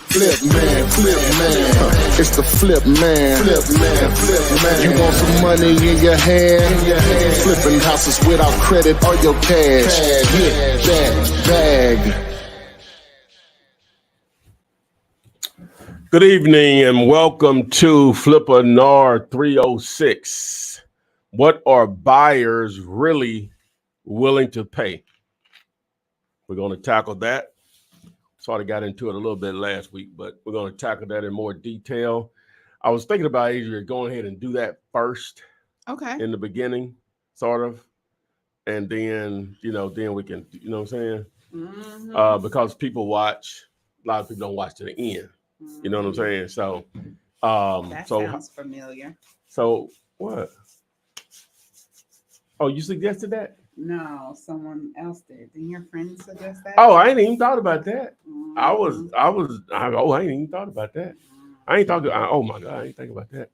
Flip man, it's the flip man. You want some money in your hand? Flipping houses without credit or your cash. Get that bag. Good evening and welcome to Flippinar 306. What are buyers really willing to pay? We're going to tackle that. Sort of got into it a little bit last week, but we're going to tackle that in more detail. I was thinking about Adrian going ahead and do that first. Okay. In the beginning, sort of. And then, then we can, you know what I'm saying? Mm-hmm. Because people watch, a lot of people don't watch to the end. You know what I'm saying? So, that sounds familiar. So what? Oh, you suggested that? No, someone else did. Didn't your friend suggest that? Oh, I ain't even thought about that. Mm-hmm. I ain't even thought about that. I ain't talking. Oh my God, I ain't thinking about that.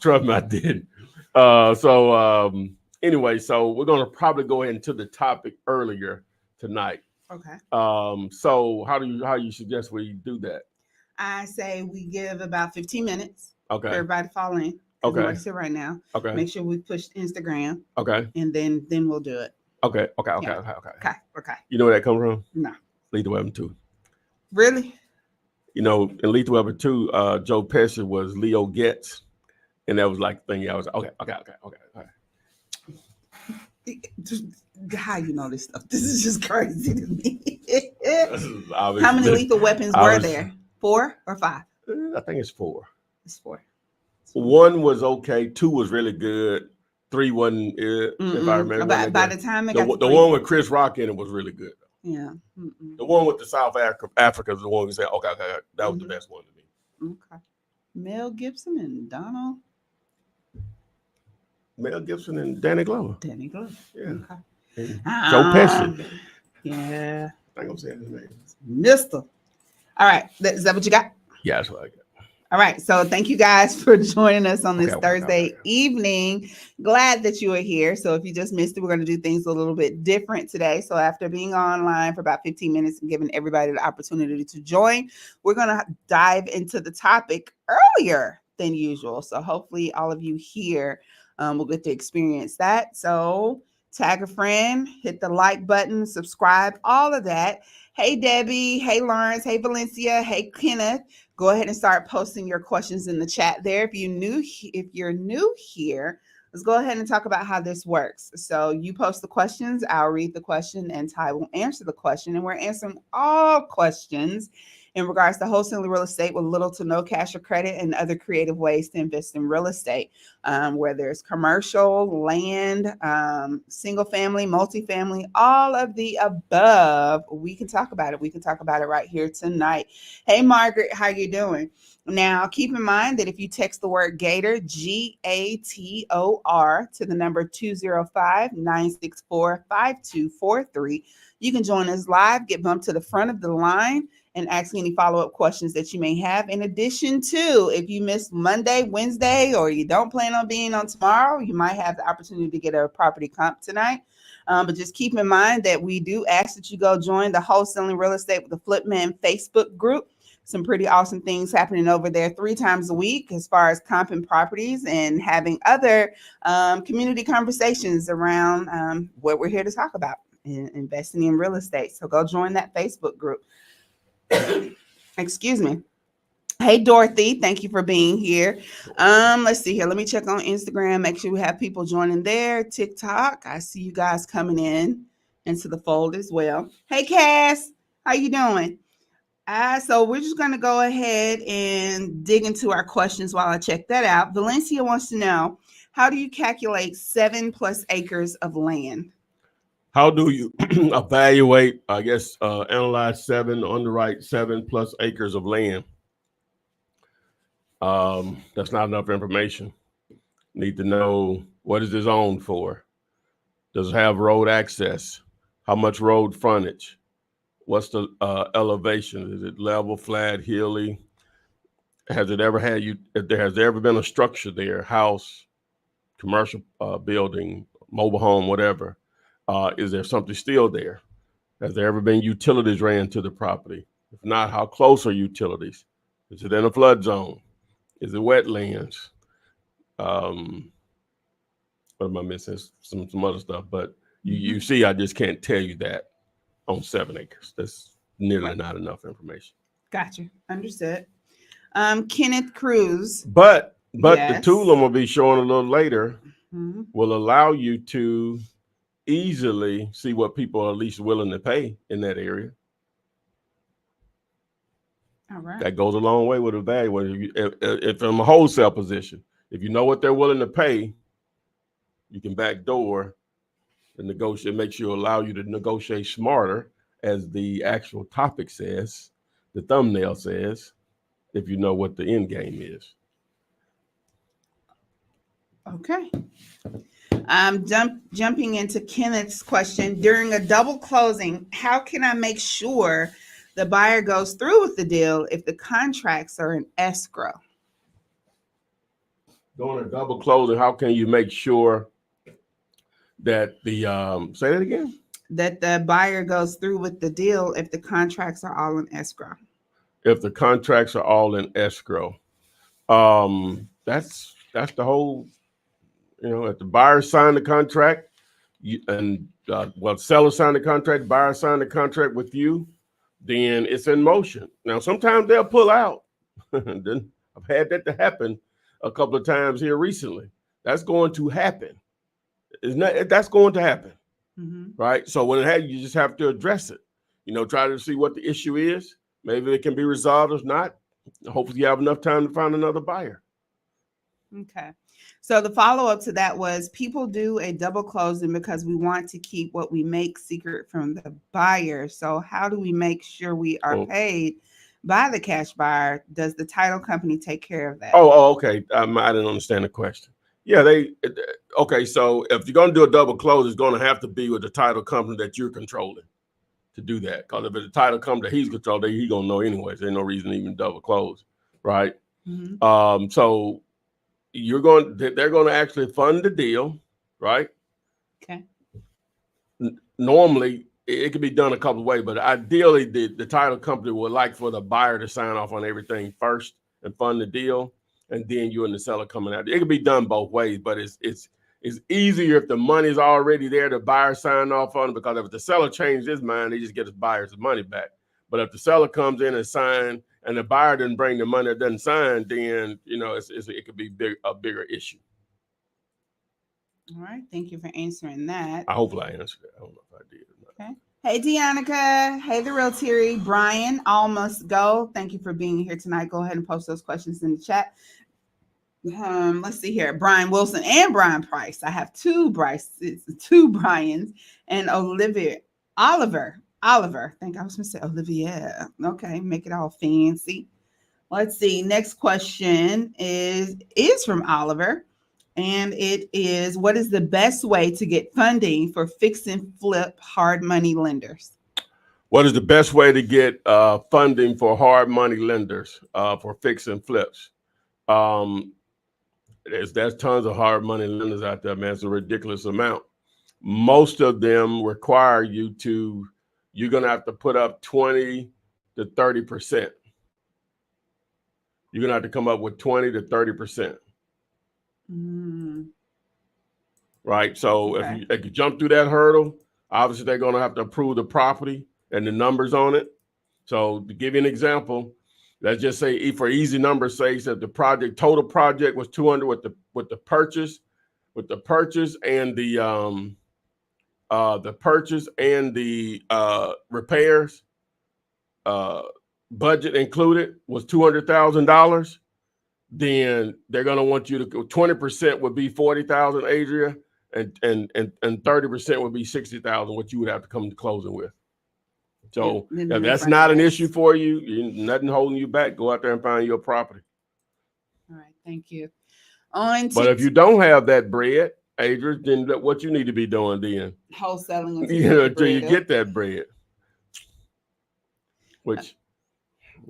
Trust me, I did. Anyway, so we're gonna probably go into the topic earlier tonight. Okay. So how you suggest we do that? I say we give about 15 minutes. Okay. For everybody to fall in. Okay. We're here right now. Okay. Make sure we push Instagram. Okay. And then we'll do it. Okay. Okay. You know where that comes from? No. Lethal Weapon 2. Really? In Lethal Weapon 2, Joe Pesci was Leo Getz, and that was like the thing. I was okay. How you know this stuff? This is just crazy to me. How many lethal weapons were there? 4 or 5? I think it's 4. It's 4. 1 was okay. 2 was really good. 3 wasn't it, if I remember. By the time the one with Chris Rock in it was really good. Yeah. The one with the South Africa is the one we said, okay, that was the best one to me. Okay. Mel Gibson and Donald. Mel Gibson and Danny Glover. Yeah. Okay. Joe Pesci. Yeah. I think I'm saying his name. Mister. All right. Is that what you got? Yeah, that's what I got. All right. So thank you guys for joining us on this Thursday evening. Glad that you are here. So if you just missed it, we're going to do things a little bit different today. So after being online for about 15 minutes and giving everybody the opportunity to join, we're going to dive into the topic earlier than usual. So hopefully all of you here will get to experience that. So tag a friend, hit the like button, subscribe, all of that. Hey, Debbie. Hey, Lawrence. Hey, Valencia. Hey, Kenneth. Go ahead and start posting your questions in the chat there. If you're new here, let's go ahead and talk about how this works. So you post the questions, I'll read the question, and Ty will answer the question. And we're answering all questions in regards to wholesaling real estate with little to no cash or credit and other creative ways to invest in real estate, whether it's commercial, land, single family, multifamily, all of the above. We can talk about it. We can talk about it right here tonight. Hey, Margaret, how you doing? Now, keep in mind that if you text the word Gator, GATOR, to the number 205-964-5243, you can join us live, get bumped to the front of the line, and ask any follow-up questions that you may have. In addition to, if you missed Monday, Wednesday, or you don't plan on being on tomorrow, you might have the opportunity to get a property comp tonight. But just keep in mind that we do ask that you go join the Wholesaling Real Estate with the Flipman Facebook group. Some pretty awesome things happening over there 3 times a week as far as comping properties and having other community conversations around what we're here to talk about, investing in real estate. So go join that Facebook group. Excuse me. Hey, Dorothy, thank you for being here. Let's see here. Let me check on Instagram. Make sure we have people joining there. TikTok. I see you guys coming in into the fold as well. Hey, Cass, how you doing? So we're just going to go ahead and dig into our questions while I check that out. Valencia wants to know, how do you calculate 7+ acres of land? How do you evaluate, analyze 7, underwrite 7+ acres of land? That's not enough information. Need to know, what is it zoned for? Does it have road access? How much road frontage? What's the elevation? Is it level, flat, hilly? Has there ever been a structure there, house, commercial building, mobile home, whatever? Is there something still there? Has there ever been utilities ran to the property? If not, how close are utilities? Is it in a flood zone? Is it wetlands? What am I missing? Some other stuff, but you see, I just can't tell you that on 7 acres. That's nearly not enough information. Gotcha. Understood. Kenneth Cruz. But Yes. the tool I'm gonna be showing a little later will allow you to easily see what people are at least willing to pay in that area. All right. That goes a long way with a value. If from a wholesale position, if you know what they're willing to pay, you can backdoor and negotiate, make sure allow you to negotiate smarter, as the actual topic says, the thumbnail says, if you know what the end game is. Okay. Jumping into Kenneth's question, during a double closing, how can I make sure the buyer goes through with the deal if the contracts are in escrow? During a double closing, how can you make sure that the say that again? That the buyer goes through with the deal if the contracts are all in escrow. If the contracts are all in escrow, that's the whole. If the buyer signed the contract, seller signed the contract, buyer signed the contract with you, then it's in motion. Now, sometimes they'll pull out. Then I've had that to happen a couple of times here recently. That's going to happen. That's going to happen, right? So when it happens, you just have to address it. Try to see what the issue is. Maybe it can be resolved. If not, hopefully you have enough time to find another buyer. Okay. So the follow-up to that was, people do a double closing because we want to keep what we make secret from the buyer. So how do we make sure we are paid by the cash buyer? Does the title company take care of that? Oh, okay. I didn't understand the question. Yeah, okay. So if you're going to do a double close, it's going to have to be with the title company that you're controlling to do that. Because if it's a title company that he's controlling, he's going to know anyways. There's no reason to even double close, right? So they're going to actually fund the deal, right? Okay. Normally, it can be done a couple of ways, but ideally, the title company would like for the buyer to sign off on everything first and fund the deal, and then you and the seller coming out. It can be done both ways, but it's easier if the money's already there, the buyer sign off on it, because if the seller changes his mind, they just get his buyer's money back. But if the seller comes in and sign, and the buyer didn't bring the money or doesn't sign, then it could be a bigger issue. All right, thank you for answering that. I hope I answered it. I don't know if I did or not. Okay. Hey, Deannica. Hey, the real Terry. Brian, Almost Go. Thank you for being here tonight. Go ahead and post those questions in the chat. Let's see here. Brian Wilson and Brian Price. I have two Bryans and Oliver. I think I was going to say Olivia. Okay, make it all fancy. Let's see. Next question is from Oliver. And it is, what is the best way to get funding for fix and flip hard money lenders? What is the best way to get funding for hard money lenders for fix and flips? There's tons of hard money lenders out there, man. It's a ridiculous amount. Most of them require you're going to have to put up 20 to 30%. You're going to have to come up with 20 to 30%. Right. So if you jump through that hurdle, obviously they're going to have to approve the property and the numbers on it. So to give you an example, let's just say, for easy numbers' sake, that the total project was 200 with the purchase and the repairs, budget included was $200,000. Then they're going to want you to 20% would be 40,000, Adria, and 30% would be 60,000, what you would have to come to closing with. So if that's not an issue for you, nothing holding you back, go out there and find your property. All right, thank you. But if you don't have that bread, Adria, then what you need to be doing then? Wholesaling until you get that bread. Which,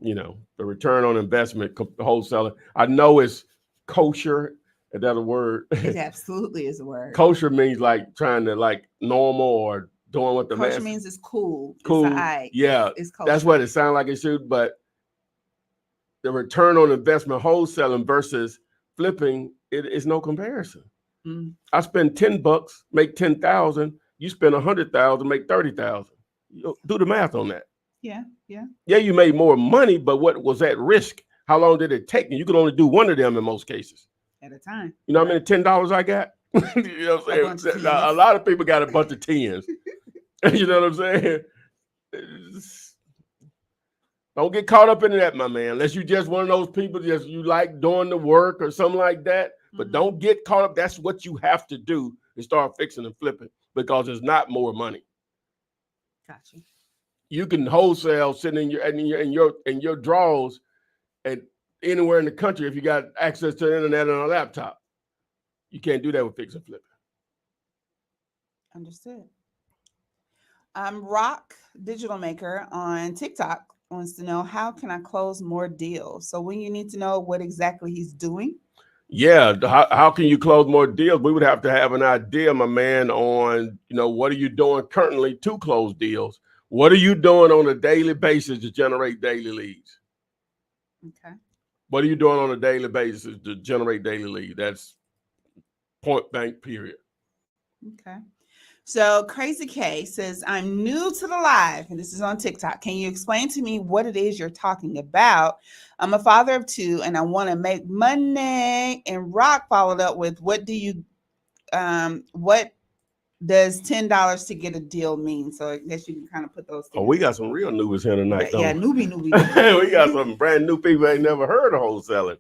the return on investment, wholesaling. I know it's kosher. Is that a word? It absolutely is a word. Kosher means like trying to like normal or doing what the Kosher man means it's cool. cool. It's alright. Yeah, it's kosher. That's what it sounds like it should. But the return on investment wholesaling versus flipping, it is no comparison. Mm. I spend $10, make 10,000. You spend 100,000, make 30,000. Do the math on that. Yeah. Yeah, you made more money, but what was at risk? How long did it take? And you could only do one of them in most cases. At a time. You know how many $10 I got? You know what I'm saying? A lot of people got a bunch of tens. You know what I'm saying? Don't get caught up in that, my man. Unless you just one of those people just you like doing the work or something like that. But don't get caught up. That's what you have to do is start fixing and flipping because there's not more money. Gotcha. You can wholesale sitting in your drawers and anywhere in the country if you got access to the internet and a laptop. You can't do that with fix and flipping. Understood. Rock Digital Maker on TikTok wants to know, how can I close more deals? So when you need to know what exactly he's doing. Yeah, how can you close more deals? We would have to have an idea, my man, on, what are you doing currently to close deals? What are you doing on a daily basis to generate daily leads? Okay. What are you doing on a daily basis to generate daily leads? That's point blank, period. Okay. So Crazy K says, I'm new to the live, and this is on TikTok. Can you explain to me what it is you're talking about? I'm a father of 2, and I want to make money. And Rock followed up with, what does $10 to get a deal mean? So I guess you can kind of put those together. Oh, we got some real newbies here tonight. Yeah, newbie. We got some brand new people ain't never heard of wholesaling.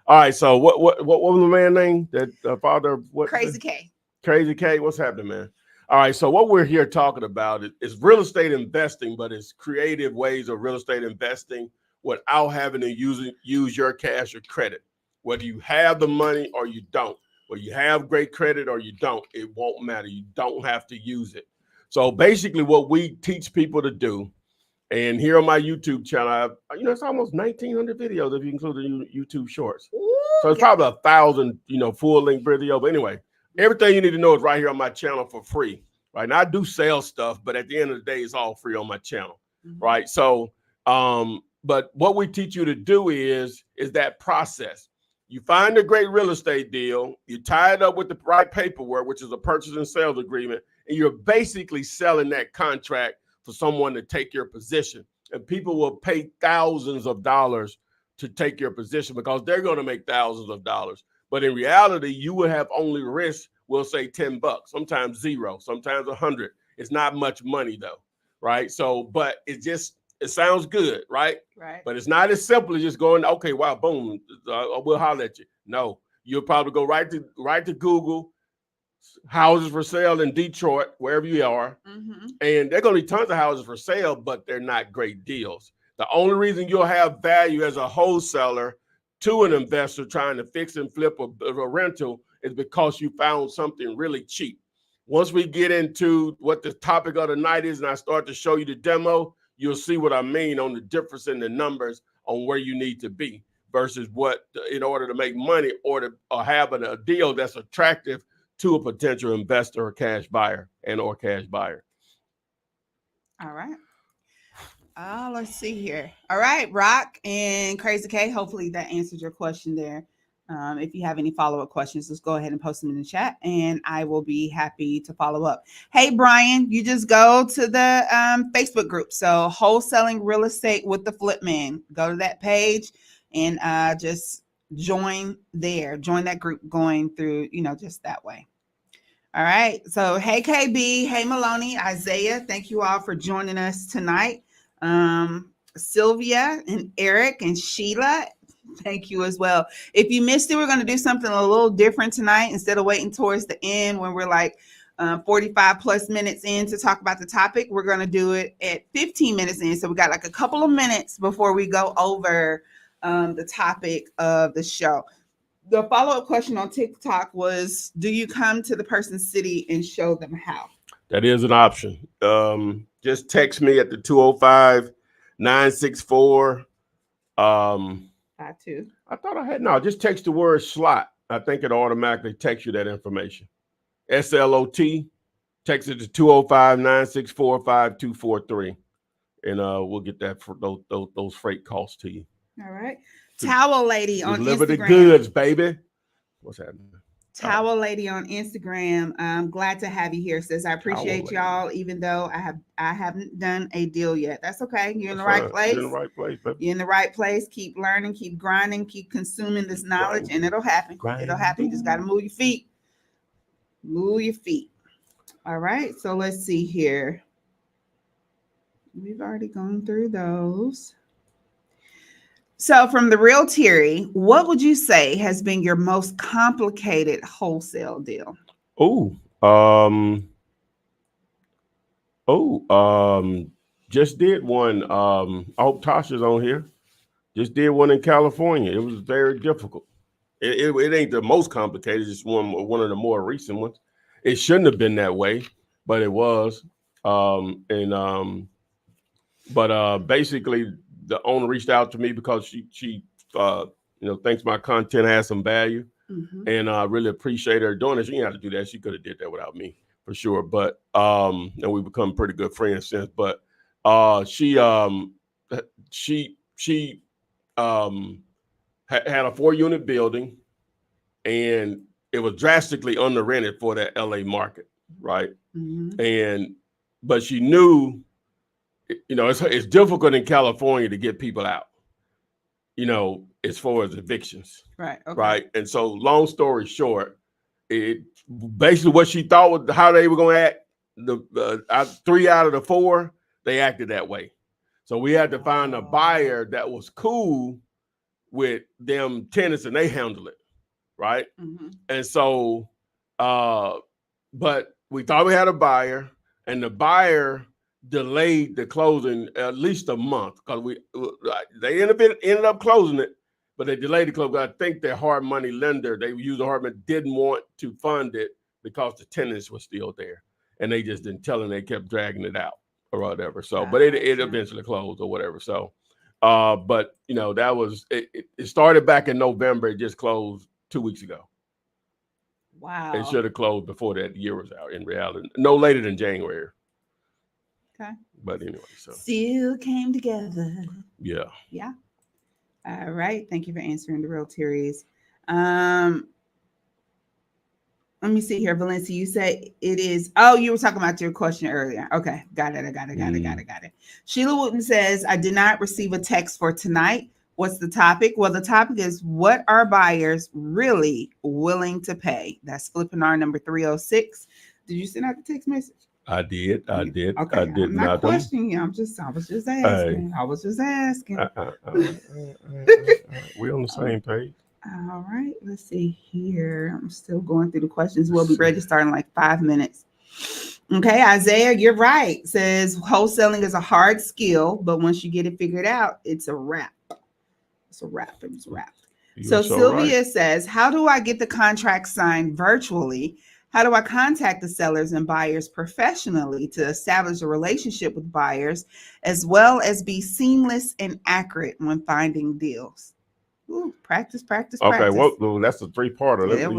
All right, so what was the man's name? That father of what? Crazy K. Crazy K. What's happening, man? All right, so what we're here talking about is real estate investing, but it's creative ways of real estate investing without having to use your cash or credit. Whether you have the money or you don't, whether you have great credit or you don't, it won't matter. You don't have to use it. So basically what we teach people to do, and here on my YouTube channel, it's almost 1,900 videos if you include the YouTube shorts. So it's probably 1,000, full-length video. But anyway, everything you need to know is right here on my channel for free, right? Now I do sell stuff, but at the end of the day, it's all free on my channel, right? So, but what we teach you to do is that process. You find a great real estate deal, you tie it up with the right paperwork, which is a purchase and sales agreement, and you're basically selling that contract for someone to take your position. And people will pay thousands of dollars to take your position because they're going to make thousands of dollars. But in reality, you would have only risk, we'll say $10, sometimes 0, sometimes 100. It's not much money though, right? So, but it sounds good, right? Right. But it's not as simple as just going, okay, wow, boom, we'll holler at you. No, you'll probably go right to Google, houses for sale in Detroit, wherever you are. And there are going to be tons of houses for sale, but they're not great deals. The only reason you'll have value as a wholesaler to an investor trying to fix and flip a rental is because you found something really cheap. Once we get into what the topic of the night is and I start to show you the demo, you'll see what I mean on the difference in the numbers on where you need to be versus what in order to make money or have a deal that's attractive to a potential investor or cash buyer or cash buyer. All right. Let's see here. All right, Rock and Crazy K. Hopefully that answered your question there. If you have any follow-up questions, just go ahead and post them in the chat and I will be happy to follow up. Hey, Brian, you just go to the Facebook group. So Wholesaling Real Estate with the Flip Man. Go to that page and just join there. Join that group going through, just that way. All right. So, hey, KB. Hey, Maloney, Isaiah. Thank you all for joining us tonight. Sylvia and Eric and Sheila, thank you as well. If you missed it, we're going to do something a little different tonight. Instead of waiting towards the end when we're like 45 plus minutes in to talk about the topic, we're going to do it at 15 minutes in. So we got like a couple of minutes before we go over the topic of the show. The follow-up question on TikTok was, do you come to the person's city and show them how? That is an option. Just text me at the 205-964. 52. I thought I had, no, just text the word slot. I think it automatically texts you that information. SLOT Text it to 205-964-5243. And we'll get that for those freight costs to you. All right. Towel Lady on Deliver the Instagram. goods, baby. What's happening? Towel Lady on Instagram. I'm glad to have you here. Says I appreciate y'all, even though I haven't done a deal yet. That's okay. You're in the right place. You're in the right place, baby. You're in the right place. Keep learning, keep grinding, keep consuming this knowledge, and it'll happen. It'll happen. You just got to move your feet. Move your feet. All right. So let's see here. We've already gone through those. So from the Real Terry, what would you say has been your most complicated wholesale deal? Just did one. I hope Tasha's on here. Just did one in California. It was very difficult. It ain't the most complicated. It's one of the more recent ones. It shouldn't have been that way, but it was. Basically, the owner reached out to me because she thinks my content has some value, and I really appreciate her doing it. She didn't have to do that. She could have did that without me for sure. But and we've become pretty good friends since. But she had a 4-unit building, and it was drastically under rented for that LA market, right? But she knew. It's difficult in California to get people out, as far as evictions. Right. Okay. Right. And so long story short, it basically what she thought was how they were going to act. The 3 out of the 4, they acted that way. So we had to find a buyer that was cool with them tenants, and they handled it. Right. And so, but we thought we had a buyer, and the buyer delayed the closing at least a month because they ended up closing it, but they delayed the close. I think their hard money lender, they used a hard money, didn't want to fund it because the tenants were still there, and they just didn't tell them. They kept dragging it out or whatever. So, but it eventually closed or whatever. So, but that was it. It started back in November. It just closed 2 weeks ago. Wow. It should have closed before that year was out. In reality, no later than January. Okay. But anyway, so still came together. Yeah. Yeah. All right. Thank you for answering the Real Terry's. Let me see here, Valencia. You say it is. Oh, you were talking about your question earlier. Okay, got it. Got it. Sheila Wooten says, I did not receive a text for tonight. What's the topic? Well, the topic is what are buyers really willing to pay? That's Flippinar number 306. Did you send out the text message? I did. Okay, I did I'm not questioning you. I was just asking. Hey. I was just asking. We're on the same page. All right, let's see here. I'm still going through the questions. We'll be ready to start in like 5 minutes. Okay, Isaiah, you're right. Says wholesaling is a hard skill, but once you get it figured out, it's a wrap. It's a wrap. So Sylvia says, how do I get the contract signed virtually? How do I contact the sellers and buyers professionally to establish a relationship with buyers, as well as be seamless and accurate when finding deals? Ooh, practice. Okay, well, that's a 3-parter. Yeah,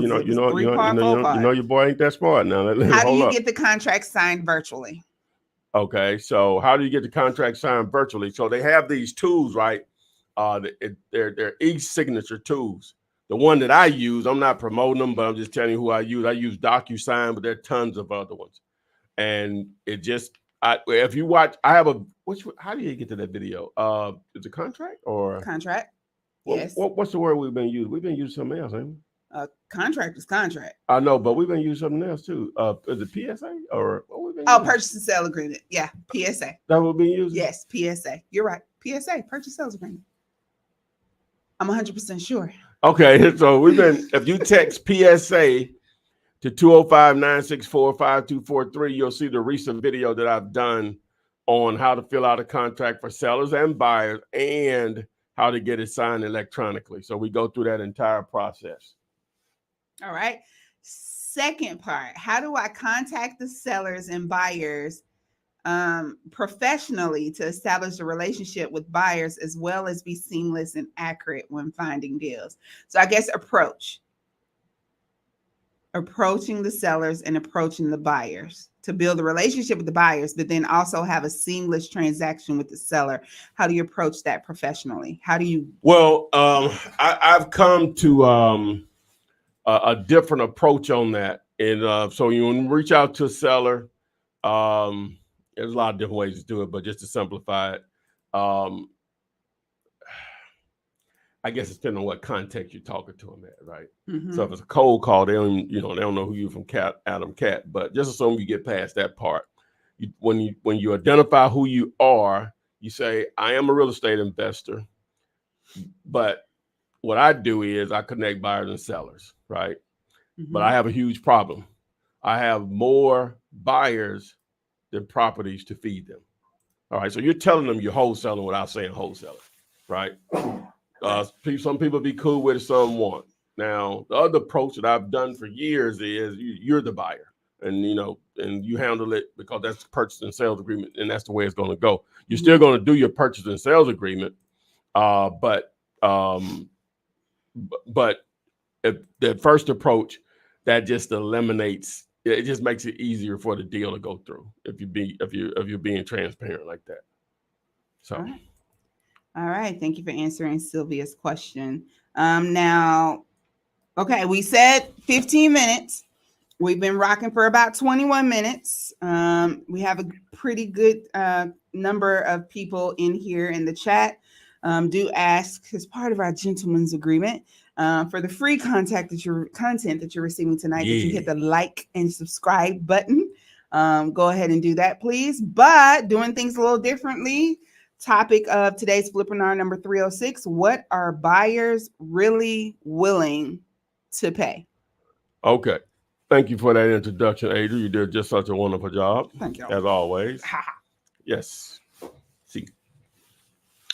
Your boy ain't that smart now. How do you get the contract signed virtually? Okay, so how do you get the contract signed virtually? So they have these tools, right? They're e-signature tools. The one that I use, I'm not promoting them, but I'm just telling you who I use. I use DocuSign, but there are tons of other ones. And it just, if you watch, how do you get to that video? Is it contract or? Contract, yes. What's the word we've been using? We've been using something else, ain't we? Contract is contract. I know, but we've been using something else too. Is it PSA or what we've been using? Purchase and sale agreement. Yeah, PSA. That we've been using? Yes, PSA. You're right. PSA, purchase sales agreement. I'm 100% sure. Okay, so if you text PSA to 205-964-5243, you'll see the recent video that I've done on how to fill out a contract for sellers and buyers and how to get it signed electronically. So we go through that entire process. All right. Second part, how do I contact the sellers and buyers professionally to establish a relationship with buyers, as well as be seamless and accurate when finding deals? So I guess approach. approaching the sellers and approaching the buyers to build a relationship with the buyers, but then also have a seamless transaction with the seller? How do you approach that professionally? How do you? Well, I've come to a different approach on that. And so you reach out to a seller. There's a lot of different ways to do it, but just to simplify it, I guess it's depending on what context you're talking to them at, right? Mm-hmm. So if it's a cold call, they don't know who you're from, Adam Cat. But just assume you get past that part. When you identify who you are, you say, I am a real estate investor, but what I do is I connect buyers and sellers, right? Mm-hmm. But I have a huge problem. I have more buyers than properties to feed them. All right, so you're telling them you're wholesaling without saying wholesaling, right? Some people be cool with it, some won't. Now, the other approach that I've done for years is you're the buyer, and you handle it because that's the purchase and sales agreement, and that's the way it's going to go. You're still going to do your purchase and sales agreement, but if the first approach, that just eliminates. It just makes it easier for the deal to go through if you're being transparent like that. So. All right. Thank you for answering Sylvia's question. Now, okay, we said 15 minutes. We've been rocking for about 21 minutes. We have a pretty good number of people in here in the chat. Do ask, as part of our gentleman's agreement, for the free content that you're receiving tonight, that you hit the like and subscribe button. Go ahead and do that, please. But doing things a little differently. Topic of today's Flippinar number 306: what are buyers really willing to pay? Okay. Thank you for that introduction, Adrian. You did just such a wonderful job. Thank you. As always. Yes. See.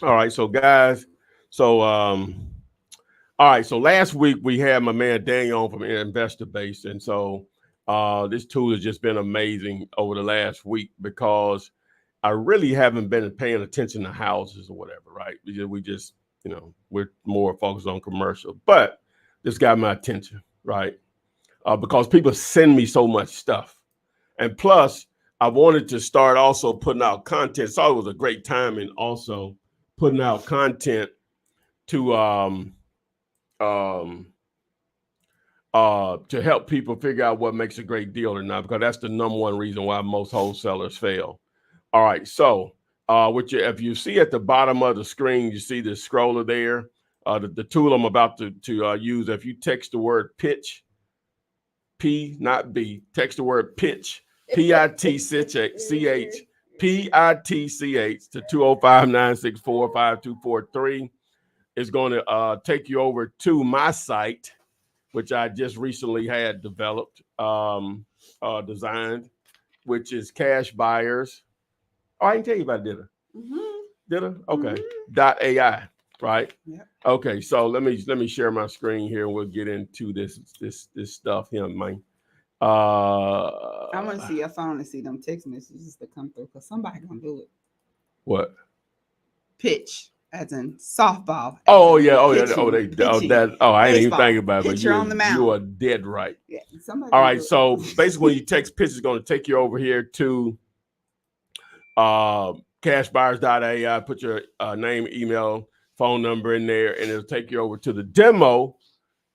All right. So, guys. So, all right. So last week we had my man Daniel on from Investor Base. And so this tool has just been amazing over the last week because I really haven't been paying attention to houses or whatever, right? We just we're more focused on commercial. But this got my attention, right? Because people send me so much stuff. And plus, I wanted to start also putting out content. So it was a great time in also putting out content to help people figure out what makes a great deal or not, because that's the number one reason why most wholesalers fail. All right, so if you see at the bottom of the screen, you see the scroller there. The tool I'm about to use, if you text the word pitch, P, not B, text the word pitch, PITCH, PITCH to 205-964-5243. It's going to take you over to my site, which I just recently had developed, designed, which is Cash Buyers. Oh, I can tell you about Did I? Okay. Mm-hmm. .ai, right? Yep. Okay, so let me share my screen here and we'll get into this stuff here, man. I want to see your phone and see them text messages that come through, because somebody gonna do it. What? Pitch, as in softball. Oh yeah. I didn't even think about it. But you are dead right. Yeah. All right. So basically, when you text pitch, it's going to take you over here to cashbuyers.ai. Put your name, email, phone number in there, and it'll take you over to the demo.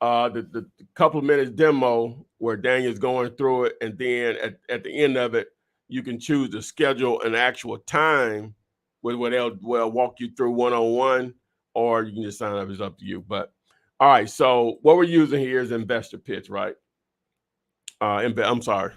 The couple of minutes demo where Daniel's going through it, and then at the end of it, you can choose to schedule an actual time where they'll walk you through one-on-one, or you can just sign up. It's up to you. But all right, so what we're using here is Investor Pitch, right? Investor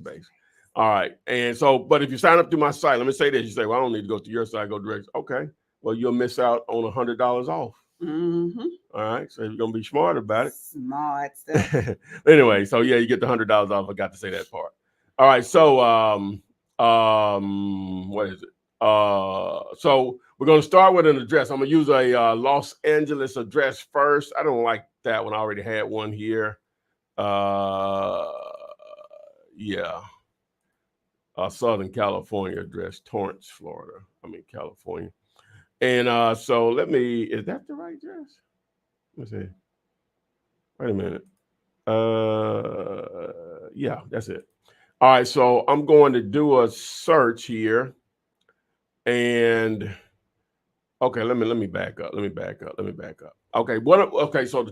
Base. All right, and so, but if you sign up through my site, let me say this: you say, "Well, I don't need to go to your site; go direct." Okay, well, you'll miss out on $100 off. Mm-hmm. All right, so you're gonna be smart about it. Smart stuff. Anyway, so yeah, you get the $100 off. I forgot to say that part. All right, so what is it? So we're gonna start with an address. I'm gonna use a Los Angeles address first. I don't like that one. I already had one here. Yeah. Southern California address, Torrance, Florida. California. And so is that the right address? Let's see. Wait a minute. Yeah, that's it. All right, so I'm going to do a search here, and okay, let me back up. Let me back up. Okay, okay, so the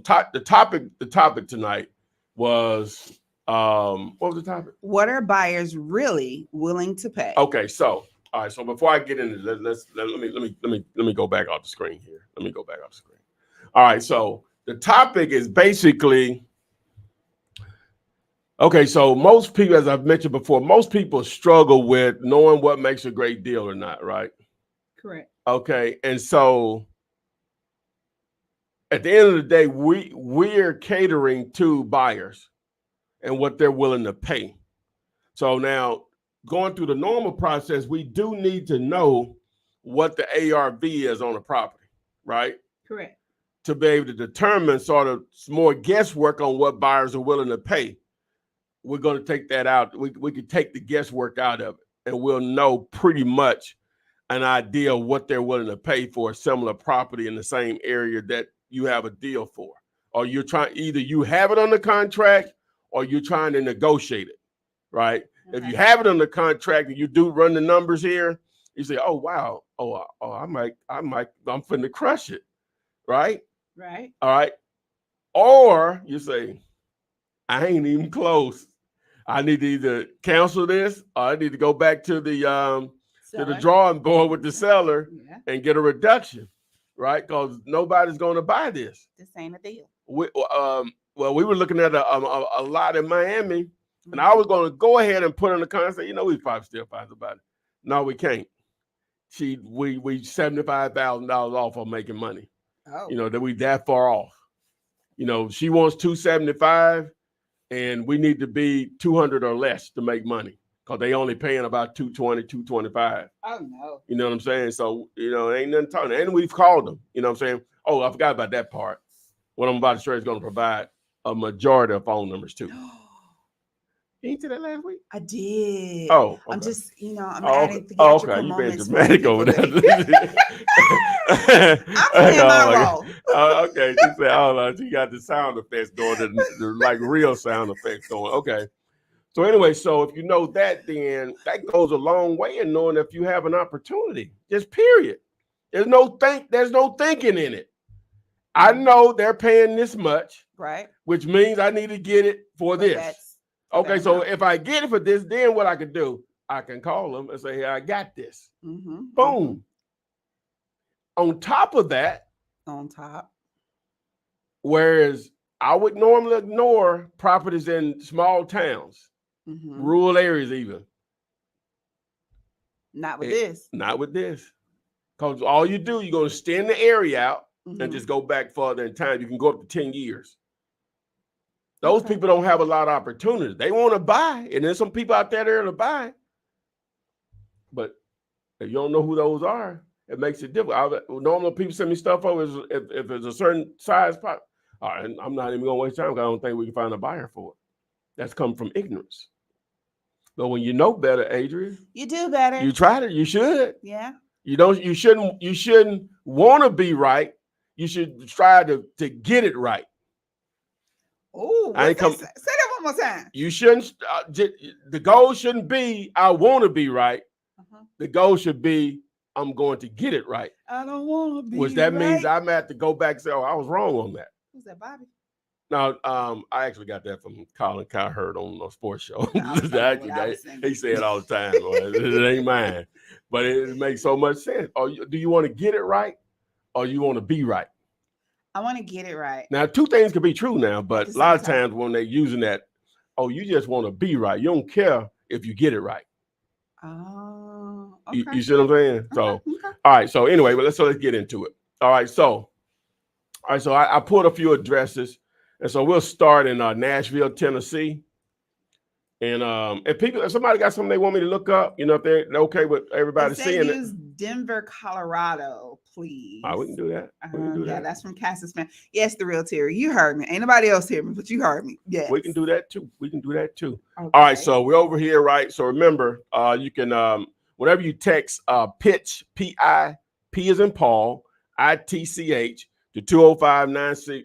topic tonight was what was the topic? What are buyers really willing to pay? Okay, so all right, so before I get into let me go back off the screen here. Let me go back off the screen. All right, so the topic is basically okay, so most people, as I've mentioned before, most people struggle with knowing what makes a great deal or not, right? Correct. Okay, and so at the end of the day, we're catering to buyers and what they're willing to pay. So now, going through the normal process, we do need to know what the ARV is on a property, right? Correct. To be able to determine sort of more guesswork on what buyers are willing to pay. We're going to take that out. We could take the guesswork out of it, and we'll know pretty much an idea of what they're willing to pay for a similar property in the same area that you have a deal for. Or you're trying, either you have it on the contract or you're trying to negotiate it, right? Okay. If you have it on the contract and you do run the numbers here, you say, oh, wow. I'm finna crush it, right? Right. All right. Or you say, I ain't even close. I need to either cancel this or I need to go back to the drawing board with the seller and get a reduction, right? Because nobody's going to buy this. This ain't a deal. Well, we were looking at a lot in Miami, and I was going to go ahead and put on the contract. We probably still find somebody. No, we can't. We $75,000 off on making money. Oh. That we that far off. She wants $275. And we need to be 200 or less to make money because they only paying about 220, 225. Oh, no. You know what I'm saying? So, ain't nothing talking. And we've called them. You know what I'm saying? Oh, I forgot about that part. What I'm about to share is going to provide a majority of phone numbers, too. You ain't did that last week? I did. Oh, okay. I'm just, I'm adding theatrical moments. You've been dramatic over there. I'm playing my role. Okay, she said, she got the sound effects going, the like real sound effects going. Okay. So anyway, so if you know that, then that goes a long way in knowing if you have an opportunity. Just period. There's no thinking in it. I know they're paying this much, right? Which means I need to get it for this. Okay, so if I get it for this, then what I can do, I can call them and say, hey, I got this. Mm-hmm. Boom. On top of that, whereas I would normally ignore properties in small towns, rural areas even. Not with this. Not with this. Because all you do, you're going to extend the area out and just go back further in time. You can go up to 10 years. Those people don't have a lot of opportunities. They want to buy, and there's some people out there to buy. But if you don't know who those are, it makes it difficult. Normally, people send me stuff over if it's a certain size. All right, I'm not even going to waste time because I don't think we can find a buyer for it. That's come from ignorance. But when you know better, Adrian, you do better. You tried it. You should. Yeah. You shouldn't want to be right. You should try to get it right. Oh, say that one more time. You shouldn't. The goal shouldn't be I want to be right. The goal should be I'm going to get it right. I don't want to be. Which that means I'm gonna have to go back and say, "Oh, I was wrong on that." Who's that, Bobby? No, I actually got that from Colin Cowherd on a sports show. He say it all the time. It ain't mine, but it makes so much sense. Do you want to get it right, or you want to be right? I want to get it right. Now, two things can be true now, but a lot of times when they're using that, you just want to be right. You don't care if you get it right. Oh, okay. You see what I'm saying? So, all right. So anyway, let's get into it. All right. So I pulled a few addresses, and so we'll start in Nashville, Tennessee. And if somebody got something they want me to look up, if they're okay with everybody seeing it. Use Denver, Colorado, please. We can do that. That's from Cass's fan. Yes, the real Terry. You heard me. Ain't nobody else hear me, but you heard me. Yes. We can do that too. Okay. All right. So we're over here, right? So remember, you can whenever you text pitch, P-I-P as in Paul, I-T-C-H to 205-96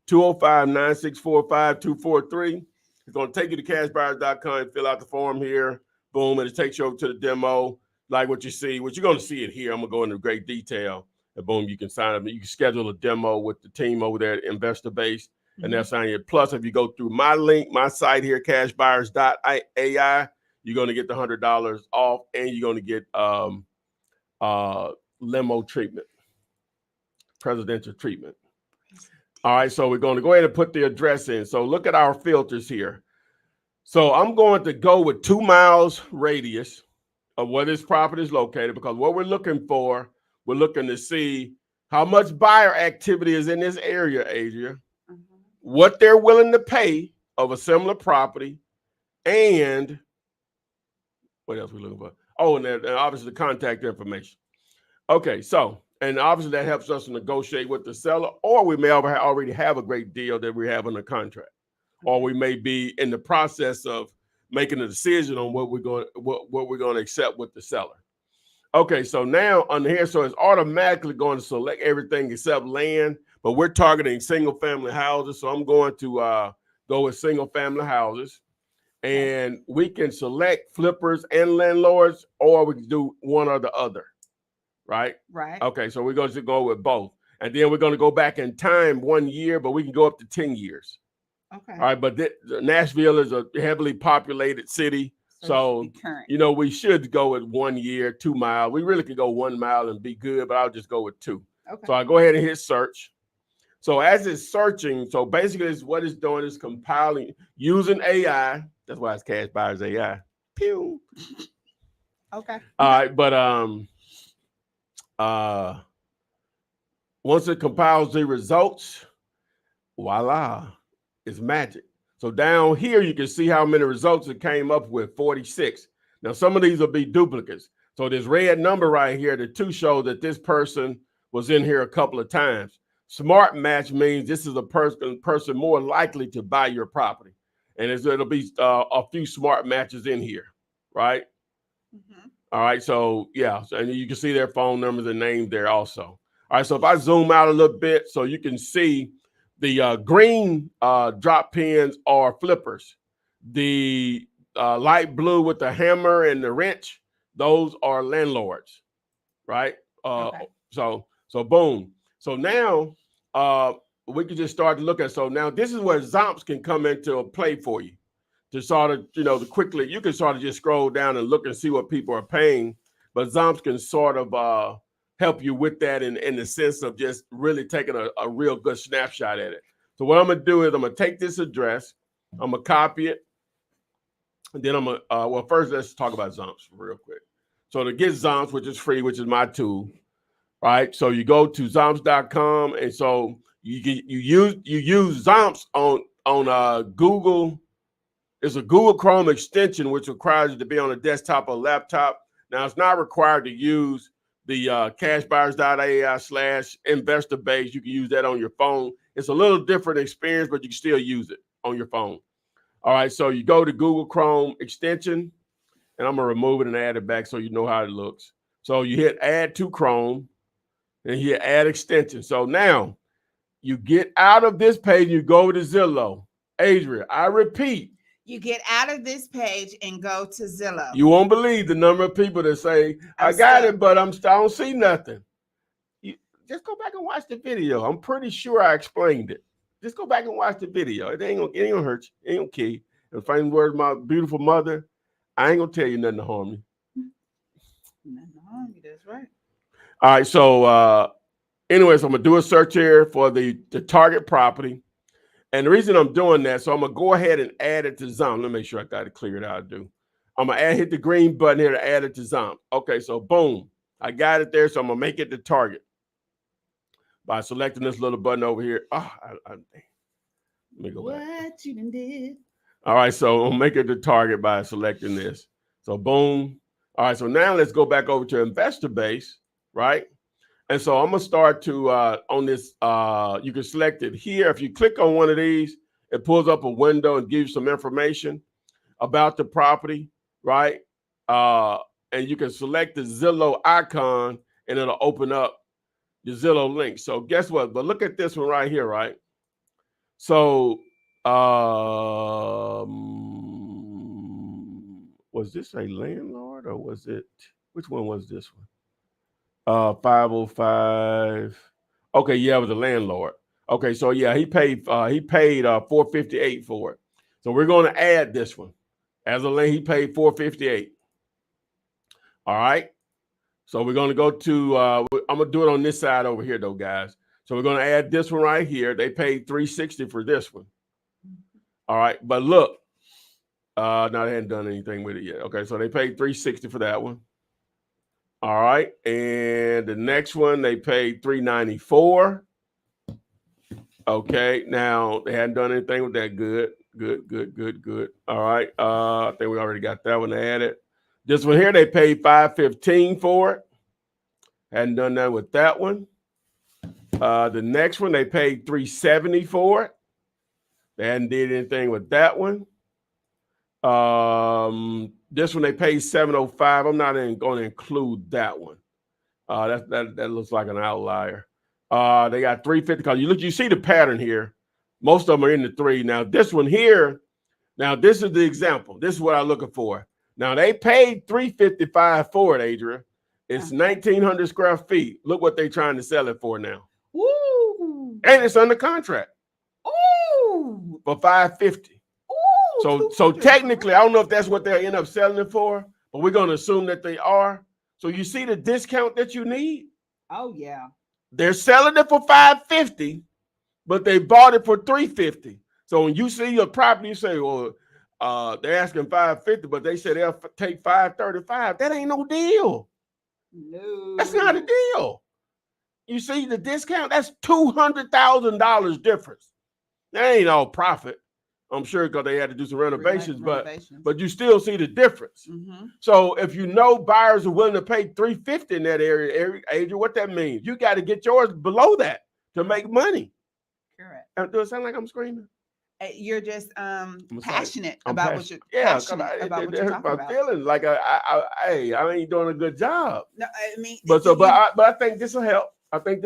205-964-5243. It's going to take you to cashbuyers.com, fill out the form here. Boom, and it takes you over to the demo, like what you see. What you're going to see it here. I'm going to go into great detail. And boom, you can sign up. You can schedule a demo with the team over there at Investor Base, and they'll sign you. Plus, if you go through my link, my site here, cashbuyers.ai, you're going to get the $100 off, and you're going to get limo treatment, presidential treatment. All right, so we're going to go ahead and put the address in. So look at our filters here. So I'm going to go with 2 miles radius of where this property is located, because what we're looking for, we're looking to see how much buyer activity is in this area, Adria, what they're willing to pay of a similar property, and what else we looking for? Oh, and obviously the contact information. Okay, so, and obviously that helps us to negotiate with the seller, or we may already have a great deal that we have in the contract, or we may be in the process of making a decision on what we're going to accept with the seller. Okay, so now under here, so it's automatically going to select everything except land, but we're targeting single family houses. So I'm going to go with single family houses, and we can select flippers and landlords, or we can do one or the other, right? Right. Okay, so we're going to go with both. And then we're going to go back in time 1 year, but we can go up to 10 years. Okay. All right, but Nashville is a heavily populated city. So, you know, we should go with 1 year, 2 miles. We really could go 1 mile and be good, but I'll just go with 2. Okay. So I go ahead and hit search. So as it's searching, so basically what it's doing is compiling using AI. That's why it's Cash Buyers AI. Pew. Okay. All right, but once it compiles the results, voila, it's magic. So down here, you can see how many results it came up with, 46. Now, some of these will be duplicates. So this red number right here, the 2 show that this person was in here a couple of times. Smart match means this is a person more likely to buy your property. And it'll be a few smart matches in here, right? All right, so yeah, and you can see their phone numbers and names there also. All right, so if I zoom out a little bit so you can see, the green drop pins are flippers. The light blue with the hammer and the wrench, those are landlords, right? Okay. So boom. So now we can just start to look at. So now this is where Zomps can come into play for you to sort of, you know, quickly. You can sort of just scroll down and look and see what people are paying, but Zomps can sort of help you with that in the sense of just really taking a real good snapshot at it. So what I'm going to do is I'm going to take this address, I'm going to copy it, and then I'm going to, well, first let's talk about Zomps real quick. So to get Zomps, which is free, which is my tool, right? So you go to Zomps.com, and so you use Zomps on Google. It's a Google Chrome extension, which requires you to be on a desktop or laptop. Now, it's not required to use the cashbuyers.ai/investor base. You can use that on your phone. It's a little different experience, but you can still use it on your phone. All right, so you go to Google Chrome extension, and I'm going to remove it and add it back so you know how it looks. So you hit add to Chrome, and you hit add extension. So now you get out of this page, you go to Zillow. Adria, I repeat. You get out of this page and go to Zillow. You won't believe the number of people that say, I got it, but I don't see nothing. You just go back and watch the video. I'm pretty sure I explained it. Just go back and watch the video. It ain't gonna hurt you. It ain't gonna kill you. And final words, my beautiful mother, I ain't gonna tell you nothing to harm you. Nothing to harm you, that's right. All right, so anyways, I'm gonna do a search here for the target property. And the reason I'm doing that, so I'm going to go ahead and add it to Zomp. Let me make sure I got it cleared out. I'm going to hit the green button here to add it to Zomp. Okay, so boom. I got it there, so I'm going to make it the target by selecting this little button over here. Let me go back. What you did. All right, so I'll make it the target by selecting this. So boom. All right, so now let's go back over to Investor Base, right? And so I'm going to start to on this. You can select it here. If you click on one of these, it pulls up a window and gives you some information about the property, right? And you can select the Zillow icon, and it'll open up the Zillow link. So guess what? But look at this one right here, right? So, was this a landlord or was it? Which one was this one? 505. Okay, yeah, it was a landlord. Okay, so yeah, he paid 458 for it. So we're going to add this one as a land. He paid 458. All right. So we're going to go to. I'm gonna do it on this side over here, though, guys. So we're going to add this one right here. They paid 360 for this one. All right, but look, no, they hadn't done anything with it yet. Okay, so they paid 360 for that one. All right, and the next one they paid 394. Okay, now they hadn't done anything with that. Good. All right, I think we already got that one added. This one here they paid 515 for it. Hadn't done that with that one. The next one they paid 370 for it. They hadn't did anything with that one. This one they paid 705. I'm not even going to include that one. That looks like an outlier. They got 350 because you see the pattern here. Most of them are in the 3. Now this one here. Now this is the example. This is what I'm looking for. Now they paid 355 for it, Adria. It's 1,900 square feet. Look what they're trying to sell it for now. Woo! And it's under contract. Ooh! For 550. So technically, I don't know if that's what they'll end up selling it for, but we're going to assume that they are. So you see the discount that you need? Oh, yeah. They're selling it for 550, but they bought it for 350. So when you see your property, you say, well, they're asking 550, but they said they'll take 535. That ain't no deal. No. That's not a deal. You see the discount? That's $200,000 difference. That ain't all profit. I'm sure because they had to do some renovations, but you still see the difference. Mm-hmm. So if you know buyers are willing to pay $350 in that area, Adrian, what that means? You got to get yours below that to make money. Correct. Does it sound like I'm screaming? You're just passionate about what you're passionate about what you're talking about. Feeling like I ain't doing a good job. No, I mean, but I think this will help. Okay.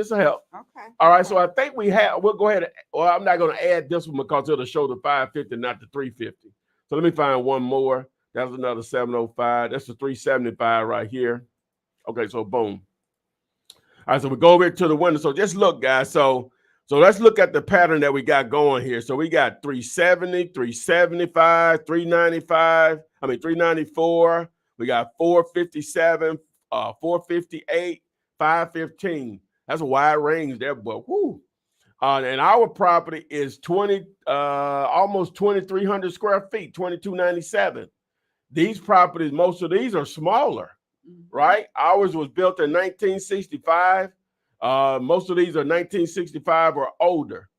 All right. So I think we'll go ahead. Well, I'm not going to add this one because it'll show the 550, not the 350. So let me find one more. That's another 705. That's the 375 right here. Okay. So boom. All right. So we go over to the window. So just look, guys. So let's look at the pattern that we got going here. So we got 370, 375, 394. We got 457, 458, 515. That's a wide range there, but whoo. And our property is almost 2,300 square feet, 2,297. These properties, most of these are smaller, right? Ours was built in 1965. Most of these are 1965 or older.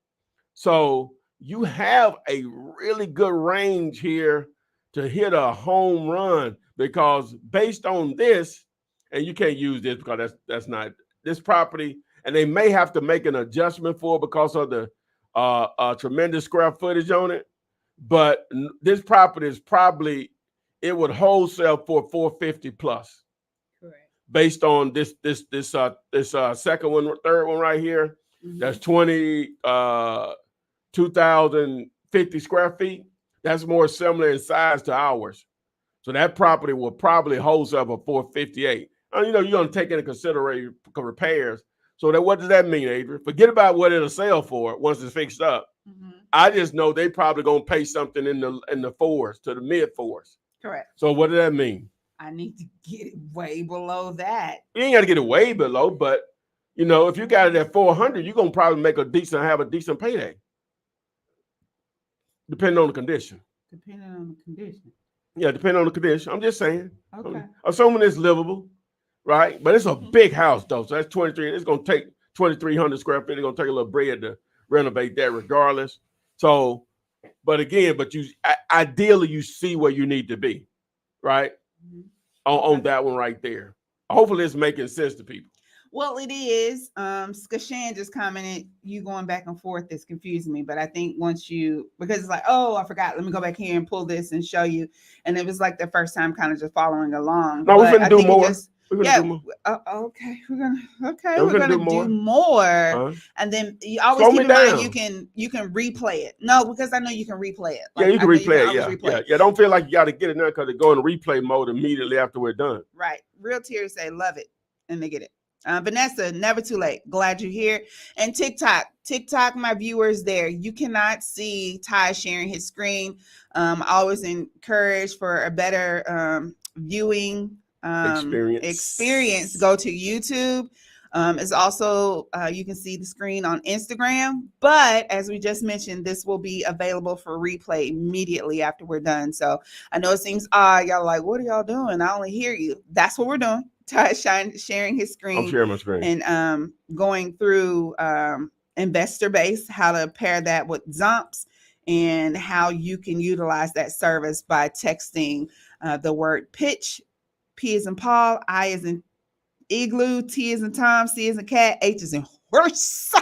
So you have a really good range here to hit a home run because based on this, and you can't use this because that's not this property, and they may have to make an adjustment for it because of the tremendous square footage on it. But this property is probably, it would wholesale for 450 plus. Correct. Based on this second one, third one right here, that's 2,050 square feet. That's more similar in size to ours. So that property will probably wholesale for 458. You're going to take into consideration repairs. So what does that mean, Adrian? Forget about what it'll sell for once it's fixed up. Mm-hmm. I just know they probably going to pay something in the 4s to the mid 4s. Correct. So what does that mean? I need to get it way below that. You ain't got to get it way below, but if you got it at 400, you're gonna probably have a decent payday. Depending on the condition. Yeah, depending on the condition. I'm just saying. Okay. Assuming it's livable, right? But it's a big house though, so that's 23. It's gonna take 2,300 square feet. It's gonna take a little bread to renovate that, regardless. So, but ideally you see where you need to be, right? On that one right there. Hopefully it's making sense to people. Well, it is. Skashan just commented, you going back and forth is confusing me. But I think because it's like, oh, I forgot. Let me go back here and pull this and show you. And it was like the first time kind of just following along. No, we're going to do more. We're gonna do more. Okay, we're gonna do more. And then you always keep in mind you can replay it. No, because I know you can replay it. Like, you can replay it. Yeah. Don't feel like you got to get it now because they go in replay mode immediately after we're done. Right. Real Tears say love it, and they get it. Vanessa, never too late. Glad you're here. And TikTok, my viewers there. You cannot see Ty sharing his screen. Always encourage for a better viewing experience. Go to YouTube. It's also you can see the screen on Instagram, but as we just mentioned, this will be available for replay immediately after we're done. So I know it seems odd. Y'all are like, what are y'all doing? I only hear you. That's what we're doing. Ty sharing his screen. I'm sharing my screen and going through investor base, how to pair that with Zomps, and how you can utilize that service by texting the word pitch, P as in Paul, I as in Igloo, T as in Tom, C as in cat, H as in horse,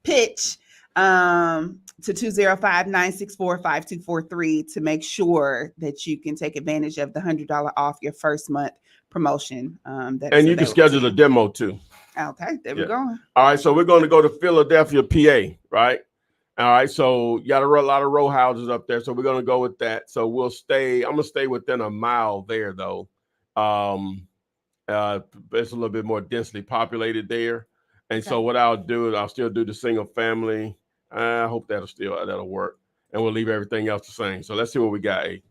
pitch to 205-964-5243 to make sure that you can take advantage of the $100 off your first month promotion. And you can schedule a demo too. Okay, there we go. All right, so we're going to go to Philadelphia, PA, right? All right, so you got a lot of row houses up there, so we're going to go with that. So I'm going to stay within a mile there, though. It's a little bit more densely populated there. And so what I'll do is I'll still do the single family. I hope that'll work. And we'll leave everything else the same. So let's see what we got, A.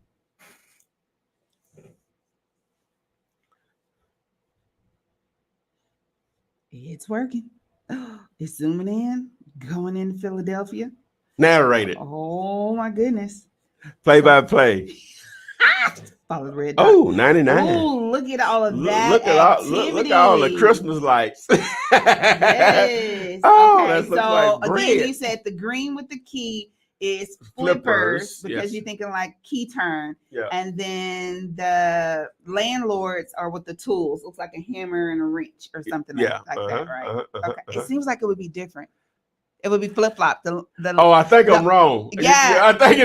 It's working. It's zooming in, going into Philadelphia. Narrated. Oh my goodness. Play by play. Follow the red dot. Oh, 99. Oh, look at all of that. Look at all the Christmas lights. Yes. Oh, okay. that looks like bread. Again, you said the green with the key is flippers because you're thinking like key turn. Yeah. And then the landlords are with the tools. Looks like a hammer and a wrench or something like that, right? Okay. It seems like it would be different. It would be flip-flop. I think I'm wrong. Yeah. I think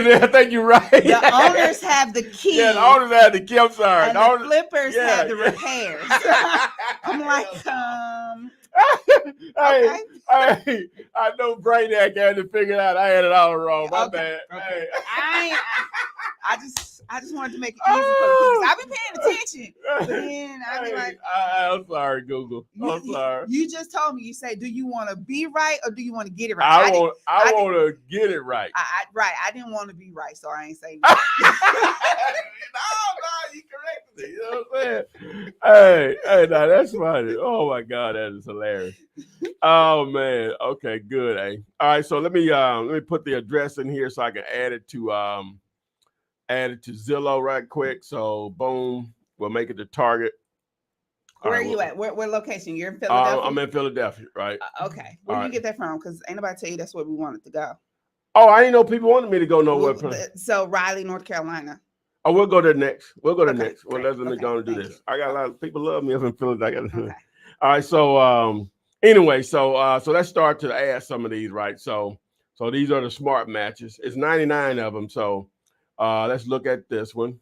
you're right. The owners have the key. Yeah, the owners have the key. I'm sorry. And the flippers have the repairs. I'm like, hey, I know Brainiac had to figure it out. I had it all wrong. My bad. Okay. Hey. I just wanted to make it easy for the people. I've been paying attention. But then I'd be like, I'm sorry, Google. I'm sorry. You just told me, you say, do you want to be right or do you want to get it right? I want to get it right. I didn't want to be right, so I ain't saying no. No, you corrected me. You know what I'm saying? Hey, now that's funny. Oh my God, that is hilarious. Oh man. Okay, good. All right, so let me put the address in here so I can add it to Zillow right quick. So boom, we'll make it the target. Where are you at? What location? You're in Philadelphia? I'm in Philadelphia, right? Okay. Where do you get that from? Because ain't nobody tell you that's where we wanted to go. Oh, I didn't know people wanted me to go nowhere. So Raleigh, North Carolina. Oh, we'll go there next. We'll go there next. Well, let me go and do this. I got a lot of people love me up in Philadelphia. Okay. All right. So anyway, so let's start to add some of these, right? So these are the smart matches. It's 99 of them. So let's look at this one.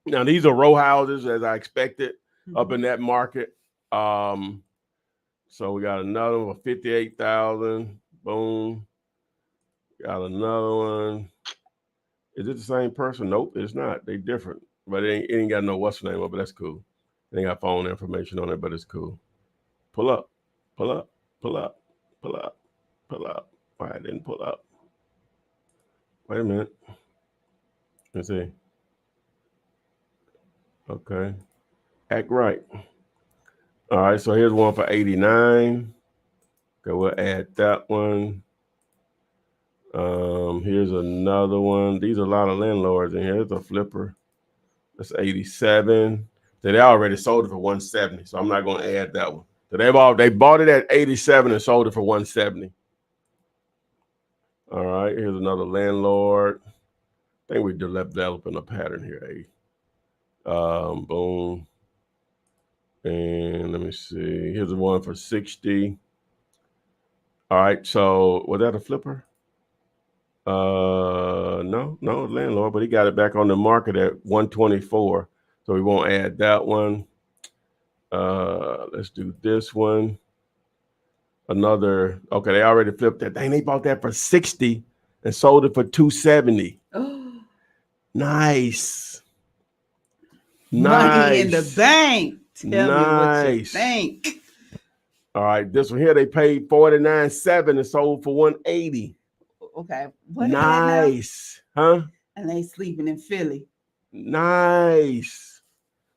Now these are row houses as I expected up in that market. So we got another one for 58,000. Boom. Got another one. Is it the same person? Nope, it's not. They different, but it ain't got no what's the name of it. That's cool. They ain't got phone information on it, but it's cool. Pull up. Why it didn't pull up? Wait a minute. Let's see. Okay. Act right. All right, so here's one for 89. Okay, we'll add that one. Here's another one. These are a lot of landlords in here. Here's a flipper. That's 87. So they already sold it for 170. So I'm not going to add that one. So they bought it at 87 and sold it for 170. All right, here's another landlord. I think we're developing a pattern here. Boom. And let me see. Here's the one for 60. All right, so was that a flipper? No, landlord, but he got it back on the market at 124. So we won't add that one. Let's do this one. Another. Okay, they already flipped that. Dang, they bought that for 60 and sold it for 270. Nice. Money in the bank. Tell me what you Nice. think. All right, this one here they paid 49.7 and sold for 180. Okay, what nice, huh? And they sleeping in Philly. Nice.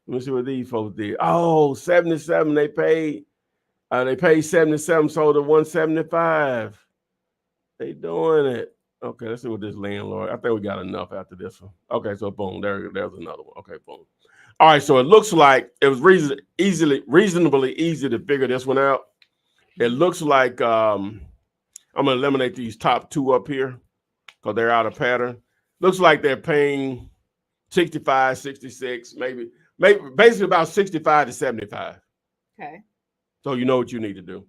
Let me see what these folks did. Oh, 77. They paid 77, sold at 175. They doing it. Okay, let's see what this landlord. I think we got enough after this one. Okay, so boom, there's another one. Okay, boom. All right, so it looks like it was reasonably easy to figure this one out. It looks like I'm gonna eliminate these top two up here because they're out of pattern. Looks like they're paying 65, 66, maybe basically about 65 to 75. Okay. So you know what you need to do.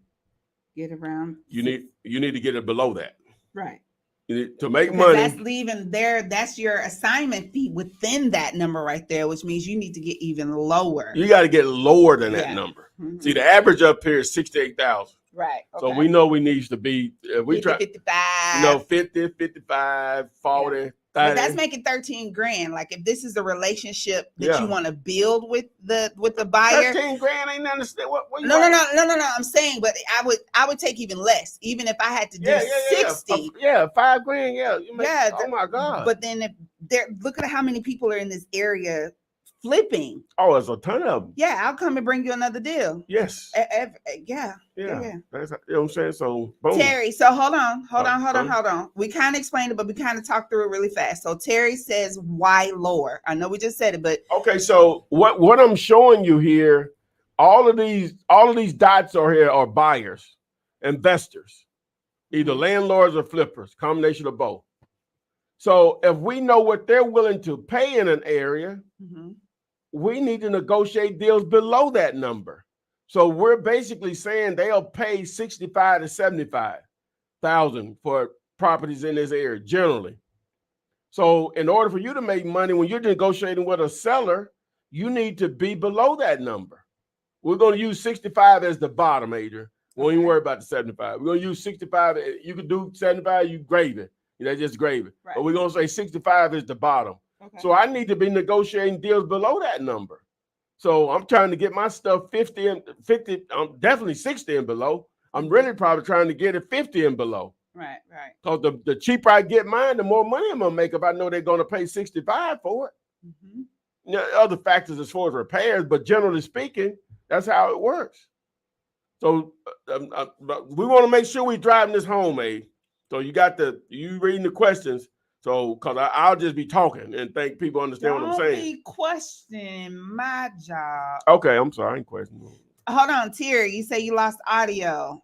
Get around. You need to get it below that. Right. You need to make money. That's leaving there. That's your assignment fee within that number right there, which means you need to get even lower. You got to get lower than that number. Mm-hmm. See, the average up here is 68,000. Right. Okay. So we know we need to be, we 50, try 55. 50, 55, 40, 30. But that's making 13 grand. Like if this is the relationship that you want to build with the buyer. 13 grand ain't nothing to what No. I'm saying, but I would take even less, even if I had to do 60. Yeah, 5 grand. Yeah. Oh my God. But then look at how many people are in this area flipping. Oh, there's a ton of them. Yeah, I'll come and bring you another deal. Yes. Yeah. That's, you know what I'm saying? So boom. Terry, so hold on. We kind of explained it, but we kind of talked through it really fast. So Terry says, why lower? I know we just said it, but okay. So what I'm showing you here, all of these dots are here are buyers, investors, either landlords or flippers, combination of both. So if we know what they're willing to pay in an area, we need to negotiate deals below that number. So we're basically saying they'll pay 65 to 75,000 for properties in this area generally. So in order for you to make money, when you're negotiating with a seller, you need to be below that number. We're going to use 65 as the bottom, Adrian. We won't even worry about the 75. We're going to use 65. You can do 75, you gravy. Just gravy. Right. But we're going to say 65 is the bottom. Okay. So I need to be negotiating deals below that number. So I'm trying to get my stuff 50 and 50. I'm definitely 60 and below. I'm really probably trying to get it 50 and below. Right. Because the cheaper I get mine, the more money I'm going to make if I know they're going to pay 65 for it. Other factors as far as repairs, but generally speaking, that's how it works. So we want to make sure we're driving this home, Abe. So you reading the questions. So, because I'll just be talking and think people understand what I'm saying. Don't be questioning my job. Okay, I'm sorry. I ain't questioning. Hold on, Terry. You say you lost audio.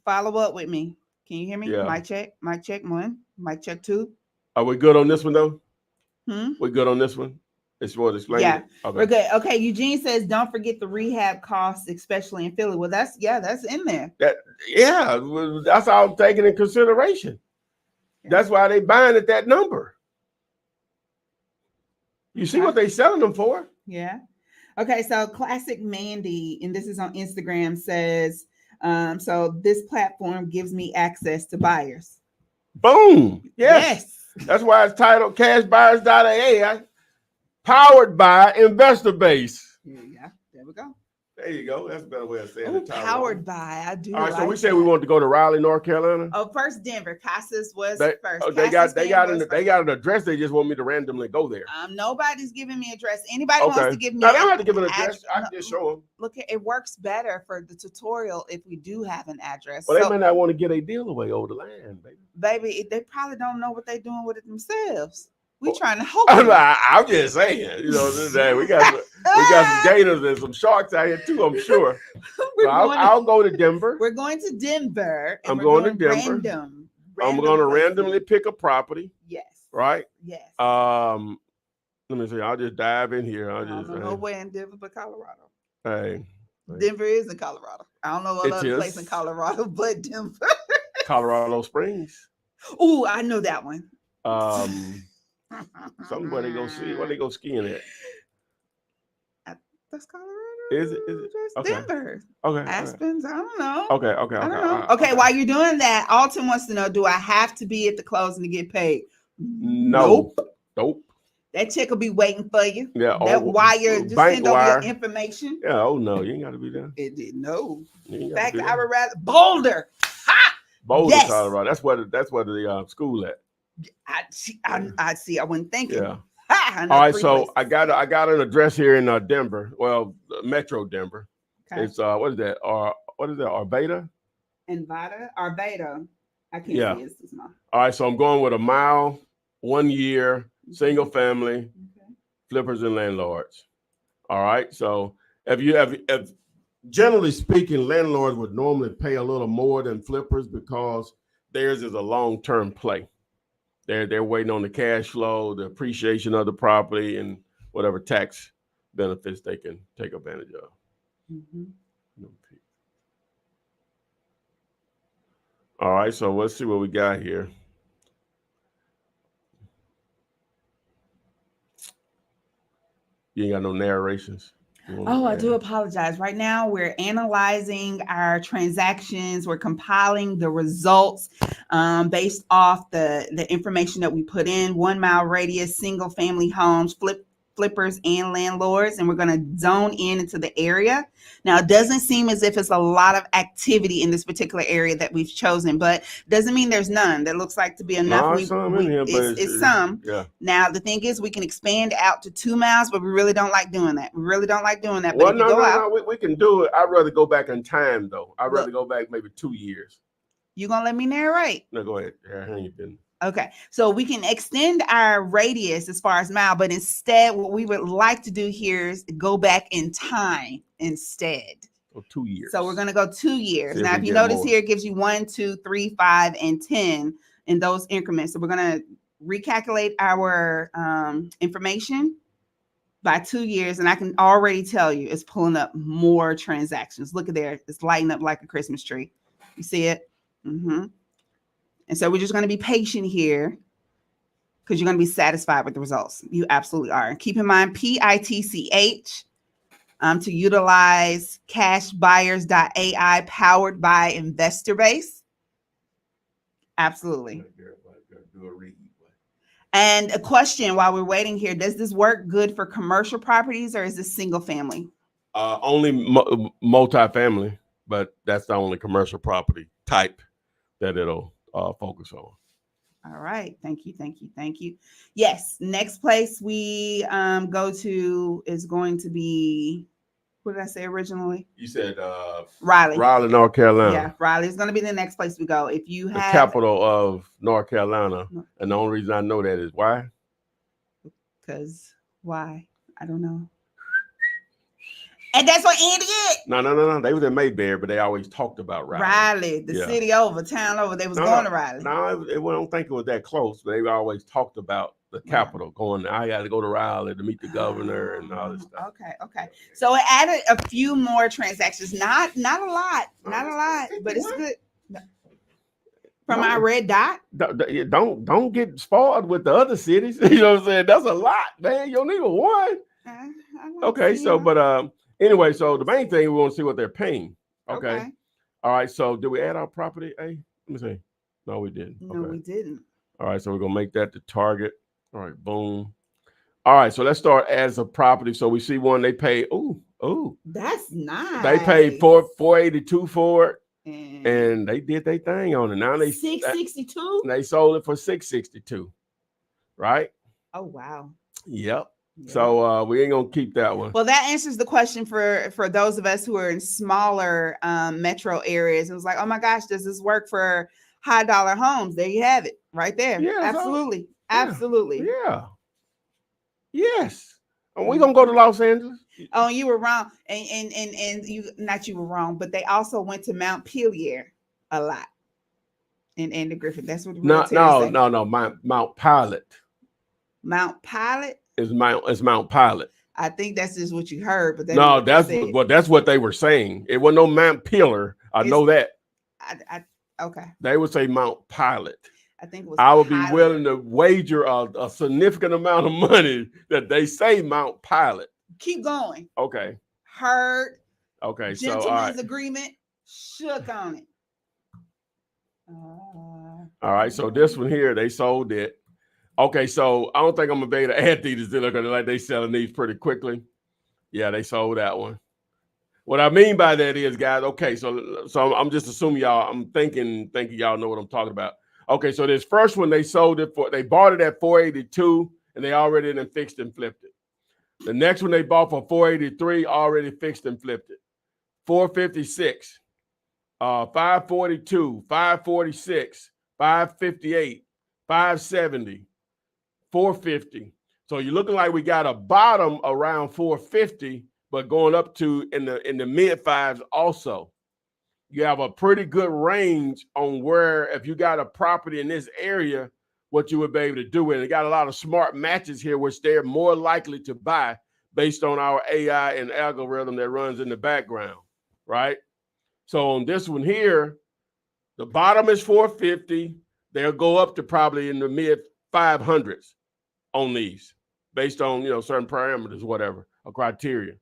Follow up with me. Can you hear me? Yeah. Mic check. Mic check 1. Mic check 2. Are we good on this one, though? We good on this one? It's what explain. Yeah, okay. We're good. Okay, Eugene says, don't forget the rehab costs, especially in Philly. Well, that's in there. That's all I'm taking in consideration. That's why they buying at that number. You see what they selling them for? Yeah. Okay, so Classic Mandy, and this is on Instagram, says, so this platform gives me access to buyers. Boom. Yes. That's why it's titled cashbuyers.aa, powered by Investor Base. Yeah, there we go. There you go. That's a better way of saying it. Powered by. I do. All right, so we said we wanted to go to Raleigh, North Carolina. Oh, first Denver. Casas was first. They got an address. They just want me to randomly go there. Nobody's giving me address. Anybody wants to give me? No, they don't have to give an address. I can just show them. Look, it works better for the tutorial if we do have an address. Well, they may not want to get a deal away over the land, baby. Baby, they probably don't know what they're doing with it themselves. We trying to help. I'm just saying, today we got some gators and some sharks out here too. I'm sure. So I'll go to Denver. We're going to Denver. I'm going to Denver. I'm going to randomly pick a property. Yes. Right. Yes. Let me see. I'll just dive in here. I don't know nowhere in Denver but Colorado. Hey. Denver is in Colorado. I don't know what other place in Colorado but Denver. Colorado Springs. Oh, I know that one. Somewhere they go see. Where they go skiing at? That's Colorado. Is it? Just Okay. Denver. Okay. Aspens. I don't know. Okay. I don't know. Okay, while you're doing that, Alton wants to know, do I have to be at the closing to get paid? Nope. That check will be waiting for you. Yeah. That wire, just bank send over wire. your information. Yeah. Oh no, you ain't got to be there. No. In fact, I would rather Boulder. Ha! Boulder, yes. Colorado. That's where the school at. I see. I wasn't thinking. Yeah. All right. So places. I got an address here in Denver. Well, Metro Denver. Okay. It's what is that? What is that? Arvada? Arvada. I can't see it. It's small. All right. So I'm going with a mile, 1 year, single family, flippers and landlords. All right. So if generally speaking, landlords would normally pay a little more than flippers because theirs is a long-term play. They're waiting on the cash flow, the appreciation of the property, and whatever tax benefits they can take advantage of. All right, so let's see what we got here. You ain't got no narrations? Oh, I do apologize. Right now, we're analyzing our transactions. We're compiling the results based off the information that we put in. 1 mile radius, single family homes, flippers and landlords, and we're going to zone in into the area. Now, it doesn't seem as if it's a lot of activity in this particular area that we've chosen, but doesn't mean there's none. That looks like to be enough. It's some. Yeah. Now, the thing is, we can expand out to 2 miles, but we really don't like doing that. But well, no, we can do it. I'd rather go back in time, though. I'd rather go back maybe 2 years. You gonna let me narrate? No, go ahead. How you been? Okay, so we can extend our radius as far as mile, but instead what we would like to do here is go back in time instead. So 2 years. So we're going to go 2 years. Now, if you notice here, it gives you 1, 2, 3, 5, and 10 in those increments. So we're going to recalculate our information by 2 years, and I can already tell you it's pulling up more transactions. Look at there. It's lighting up like a Christmas tree. You see it? And so we're just going to be patient here because you're going to be satisfied with the results. You absolutely are. And keep in mind, PITCH to utilize cashbuyers.ai powered by InvestorBase. Absolutely. And a question while we're waiting here, does this work good for commercial properties or is this single family? Only multifamily, but that's the only commercial property type that it'll focus on. All right. Thank you. Yes. Next place we go to is going to be, what did I say originally? You said Raleigh. Raleigh, North Carolina. Yeah, Raleigh is going to be the next place we go. If you have the capital of North Carolina, and the only reason I know that is why? Because why? I don't know. And that's what Andy did. No. They was in Mayberry, but they always talked about Raleigh. Raleigh, the city over, town over. They was going to Raleigh. No, I don't think it was that close, but they always talked about the capital. Going, I got to go to Raleigh to meet the governor and all this stuff. Okay. So it added a few more transactions. Not a lot, but it's good. From our red dot. Don't get spoiled with the other cities. You know what I'm saying? That's a lot, man. You don't need one. Okay, so but anyway, so the main thing we want to see what they're paying. Okay. All right. So did we add our property? Hey, let me see. No, we didn't. No, we didn't. All right. So we're gonna make that the target. All right. Boom. All right. So let's start as a property. So we see one they pay. Oh, that's nice. They paid $482 for it, and they did their thing on it. Now they $662. They sold it for $662. Right. Oh wow. Yep. Yeah. So we ain't gonna keep that one. Well, that answers the question for those of us who are in smaller metro areas. It was like, oh my gosh, does this work for high dollar homes? There you have it, right there. Yeah, absolutely, absolutely. Yeah. Yes. And we're gonna go to Los Angeles. Oh, you were wrong, and you were wrong, but they also went to Mount Pelier a lot in Andy Griffith. That's what. No, Mount Pilot. Mount Pilot. It's Mount Pilot. I think that's just what you heard, but that's what they were saying. It wasn't no Mount Pillar. I know that. Okay. They would say Mount Pilot. I think it was. I would be willing to wager a significant amount of money that they say Mount Pilot. Keep going. Okay. heard. Okay, so Gentleman's agreement, shook on it. All right, so this one here, they sold it. Okay, so I don't think I'm gonna be able to add these to because like they selling these pretty quickly. Yeah, they sold that one. What I mean by that is, guys, okay, so I'm just assuming y'all, I'm thinking y'all know what I'm talking about. Okay, so this first one they sold it for, they bought it at 482 and they already then fixed and flipped it. The next one they bought for 483, already fixed and flipped it. 456, 542, 546, 558, 570, 450. So you're looking like we got a bottom around 450, but going up to in the mid fives also. You have a pretty good range on where if you got a property in this area, what you would be able to do. And it got a lot of smart matches here, which they're more likely to buy based on our AI and algorithm that runs in the background, right? So on this one here, the bottom is 450. They'll go up to probably in the mid 500s on these based on, certain parameters, whatever, or criteria.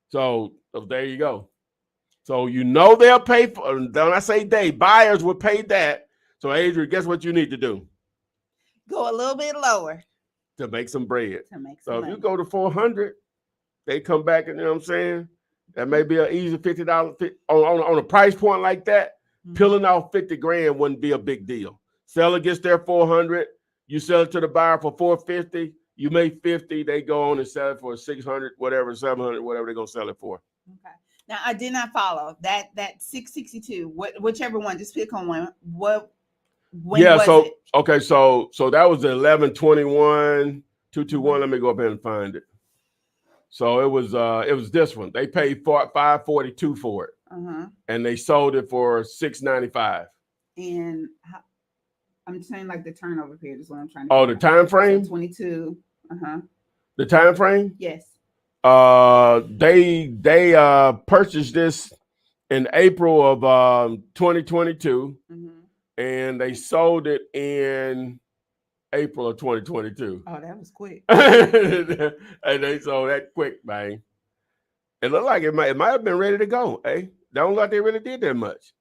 So there you go. So they'll pay for, when I say they, buyers will pay that. So Adrian, guess what you need to do? Go a little bit lower. To make some bread. So money. if you go to 400, they come back and, you know what I'm saying? That may be an easy $50 on a price point like that. Mm-hmm. Peeling off 50 grand wouldn't be a big deal. Seller gets their 400, you sell it to the buyer for 450, you make 50, they go on and sell it for 600, whatever, 700, whatever they're gonna sell it for. Okay. Now I did not follow that 662. Whichever one, just pick on one. When was it? Okay, so that was the 1121 221. Let me go up here and find it. So it was this one. They paid $542 for it, and they sold it for $695. And I'm saying like the turnover period is what I'm trying to. Oh, the time frame? So 22. The time frame? Yes. They purchased this in April of 2022, and they sold it in April of 2022. Oh, that was quick. And they sold that quick, man. It looked like it might have been ready to go. Don't look like they really did that much.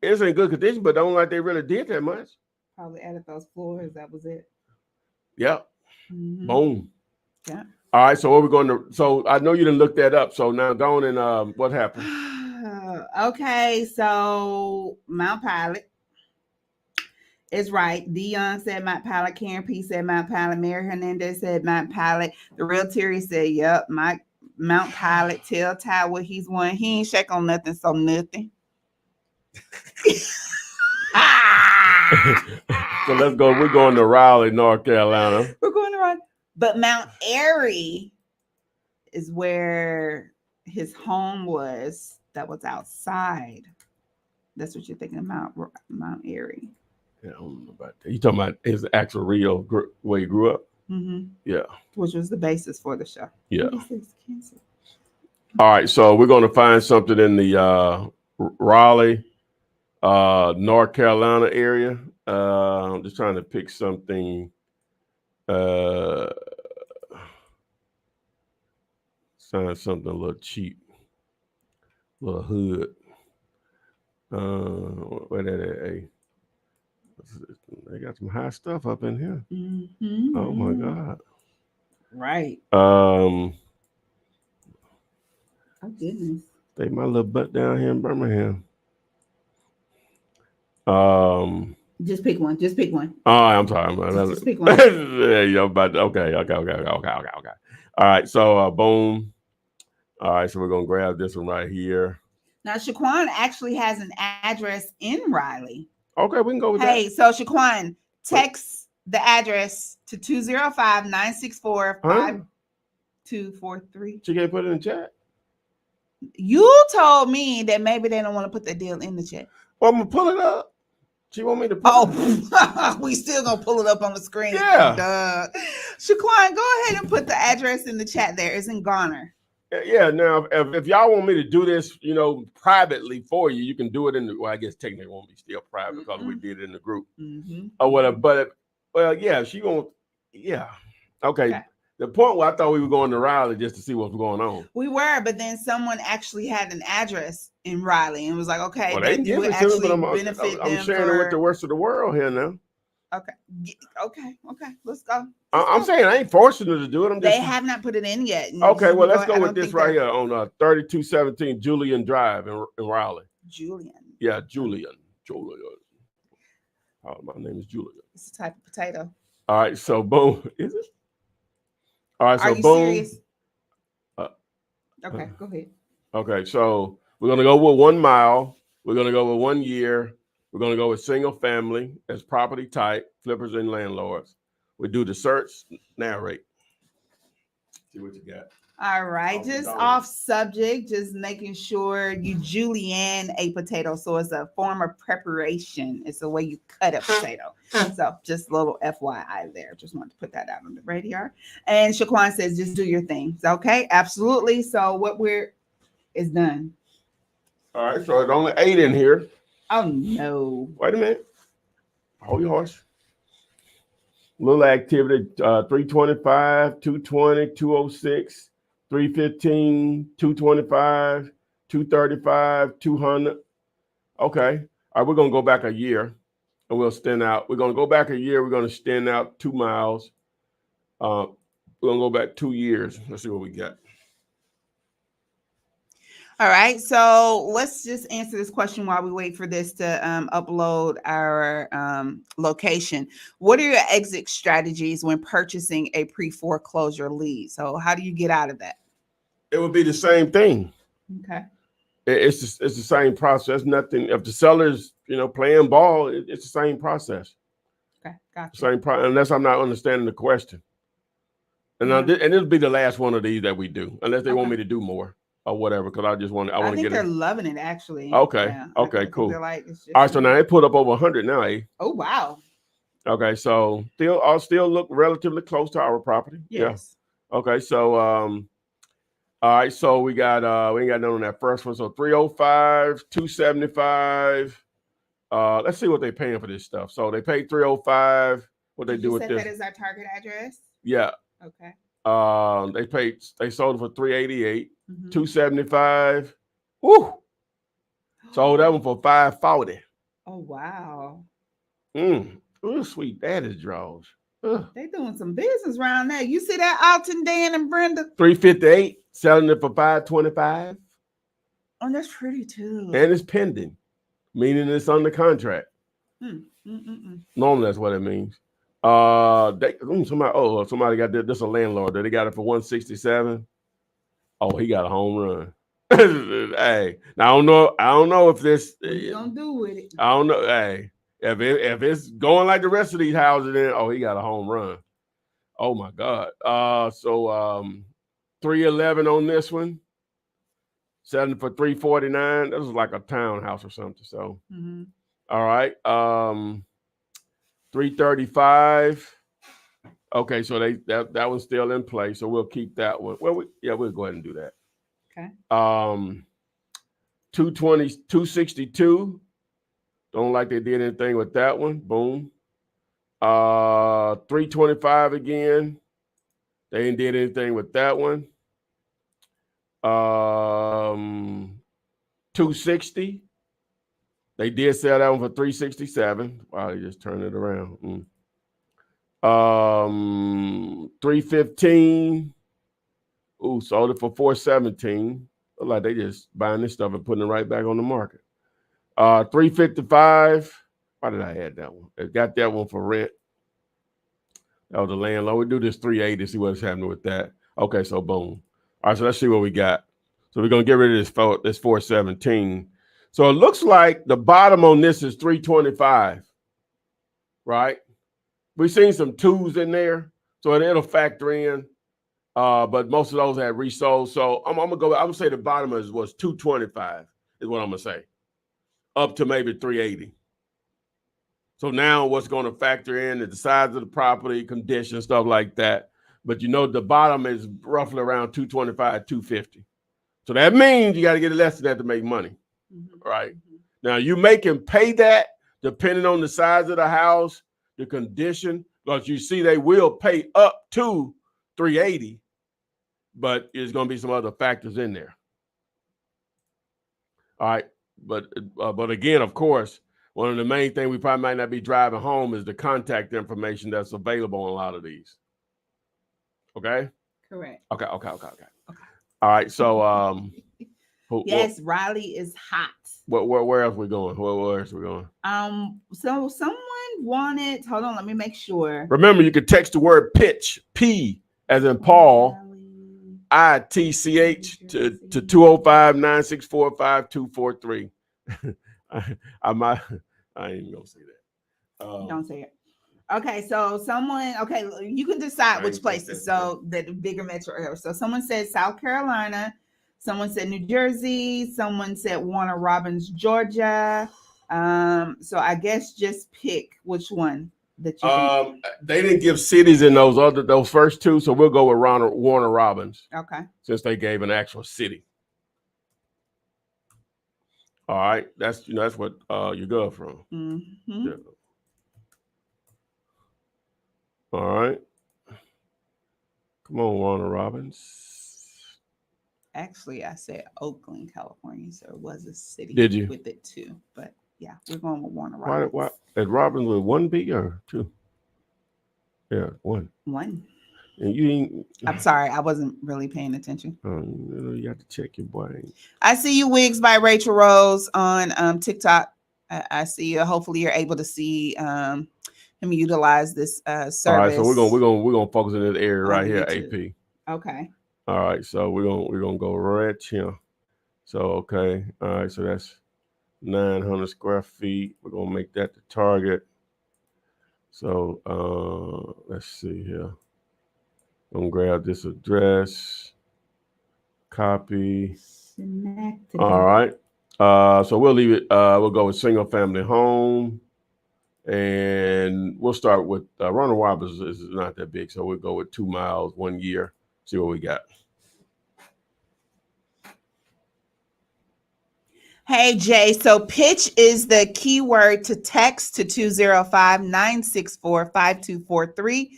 It's in good condition, but don't look like they really did that much. Probably added those floors. That was it. Yep. Boom. Yeah. All right. So what we're going to? So I know you didn't look that up. So now go on and what happened? Okay. So Mount Pilot is right. Dion said Mount Pilot. Karen P said Mount Pilot. Mary Hernandez said Mount Pilot. The real Terry said, "Yep, Mount Pilot." Tell Ty what he's won. He ain't shake on nothing. So nothing. So let's go. We're going to Raleigh, North Carolina. We're going to Raleigh. But Mount Airy is where his home was. That was outside. That's what you're thinking about, Mount Airy. Yeah, I don't know about that. You talking about his actual real where he grew up? Yeah. Which was the basis for the show. Yeah. All right. So we're going to find something in the Raleigh, North Carolina area. I'm just trying to pick something. Find something a little cheap, a little hood. Where that? They got some high stuff up in here. Oh my God! Right. Oh goodness. Take my little butt down here in Birmingham. Just pick one. Just pick one. Oh, I'm sorry. Just pick one. Yeah, okay. All right, so boom. All right, so we're gonna grab this one right here. Now, Shaquan actually has an address in Raleigh. Okay, we can go with that. Hey, so Shaquan, text the address to 205-964-5243. She can't put it in the chat. You told me that maybe they don't want to put that deal in the chat. Well, I'm gonna pull it up. She want me to pull it up. We still gonna pull it up on the screen. Yeah. Shaquan, go ahead and put the address in the chat there. It's in Garner. Yeah. Now, if y'all want me to do this, privately for you, you can do it in the. Well, I guess technically it won't be still private because we did it in the group or whatever. But yeah, she won't. Yeah. Okay. The point where I thought we were going to Raleigh just to see what's going on. We were, but then someone actually had an address in Raleigh and was like, okay, Well, that would actually benefit them. I'm sharing it with the rest of the world here now. Okay. Let's go. I'm saying I ain't forcing them to do it. They have not put it in yet. Okay, well, let's go with this right here on 3217 Julian Drive in Raleigh. Julian. Yeah, Julian. Oh, my name is Julian. It's a type of potato. All right, so boom. Is it? All right, so Are you boom. Serious? Okay, go ahead. Okay, so we're going to go with 1 mile. We're going to go with 1 year. We're going to go with single family as property type, flippers and landlords. We do the search, narrate. See what you got. All right, just off subject, just making sure you julienne a potato. So it's a form of preparation. It's the way you cut a potato. So just a little FYI there. Just wanted to put that out on the radar. And Shaquan says, just do your thing. Okay, absolutely. So what is done. All right, so it's only 8 in here. Oh no. Wait a minute. Hold your horse. Little activity, 325, 220, 206. 315, 225, 235, 200. Okay. All right, we're going to go back a year and we'll stand out. We're going to go back a year. We're going to stand out 2 miles. We're going to go back 2 years. Let's see what we got. All right. So let's just answer this question while we wait for this to upload our location. What are your exit strategies when purchasing a pre-foreclosure lead? So how do you get out of that? It would be the same thing. Okay. It's the same process. Nothing. If the seller's, playing ball, it's the same process. Okay. Gotcha. Same process, unless I'm not understanding the question. And it'll be the last one of these that we do, unless they want me to do more. Or whatever, because I want to get it. They're loving it, actually. Okay. Yeah, okay, cool. All right, so now they put up over 100 now, eh? Oh, wow. Okay, so still look relatively close to our property. Yes. Yeah. Okay, so all right, so we ain't got none on that first one. So 305, 275. Let's see what they're paying for this stuff. So they paid 305. What they do with this? That is our target address? Yeah. Okay. They sold it for 388. 275. 275. Woo! Sold that one for 540. Oh wow. Ooh, sweet daddy's draws. They doing some business around there. You see that Alton, Dan, and Brenda? 358, selling it for 525. Oh, that's pretty too. And it's pending, meaning it's under contract. Normally that's what it means. Somebody got this a landlord. They got it for 167. Oh, he got a home run. Hey, now I don't know if this. What you gonna do with it? I don't know. Hey, if it's going like the rest of these houses, then he got a home run. Oh my God. So 311 on this one. Selling for 349. This is like a townhouse or something. So all right. 335. Okay, so that one's still in play, so we'll keep that one. Well, we'll go ahead and do that. Okay. 220, 262. Don't like they did anything with that one. Boom. 325 again. They ain't did anything with that one. 260. They did sell that one for 367. Wow, they just turned it around. 315. Ooh, sold it for 417. Look like they just buying this stuff and putting it right back on the market. 355. Why did I add that one? They got that one for rent. That was the landlord. We do this 380, see what's happening with that. Okay, so boom. All right, so let's see what we got. So we're gonna get rid of this 417. So it looks like the bottom on this is 325, right? We've seen some twos in there, so it'll factor in. But most of those had resold. So I'm gonna say the bottom was 225 is what I'm gonna say, up to maybe 380. So now what's going to factor in is the size of the property, condition, stuff like that. But the bottom is roughly around 225, 250. So that means you got to get less than that to make money, right? Now you can pay that depending on the size of the house, the condition. Because you see, they will pay up to 380, but there's going to be some other factors in there. All right, but again, of course, one of the main things we probably might not be driving home is the contact information that's available on a lot of these. Okay. Correct. Okay. All right. So, yes, Raleigh is hot. Where else we going? Where else we going? So someone wanted. Hold on, let me make sure. Remember, you could text the word pitch, P as in Paul, ITCH to 205-964-5243. I ain't even gonna say that. Don't say it. Okay, so someone. Okay, you can decide which places. So the bigger metro area. So someone said South Carolina. Someone said New Jersey. Someone said Warner Robins, Georgia. So I guess just pick which one that you think. They didn't give cities in those first two, so we'll go with Warner Robins. Okay. Since they gave an actual city. All right, that's what you go from. Mm-hmm. Yeah. All right. Come on, Warner Robins. Actually, I said Oakland, California, so it was a city. Did you? With it too, but yeah, we're going with Warner Robins. Why is Robins with 1 B or 2? Yeah, 1. 1. And you ain't. I'm sorry, I wasn't really paying attention. You have to check your brain. I see you, Wigs by Rachel Rose on TikTok. I see you. Hopefully, you're able to see him utilize this service. All right, so we're gonna focus in this area right here, YouTube. AP. Okay. All right, so we're gonna go right here. So okay, all right, so that's 900 square feet. We're gonna make that the target. So let's see here. I'm gonna grab this address, copy. All right. So we'll leave it. We'll go with single family home, and we'll start with Ronald Robbins is not that big, so we'll go with 2 miles, 1 year. See what we got. Hey, Jay. So pitch is the keyword to text to 205-964-5243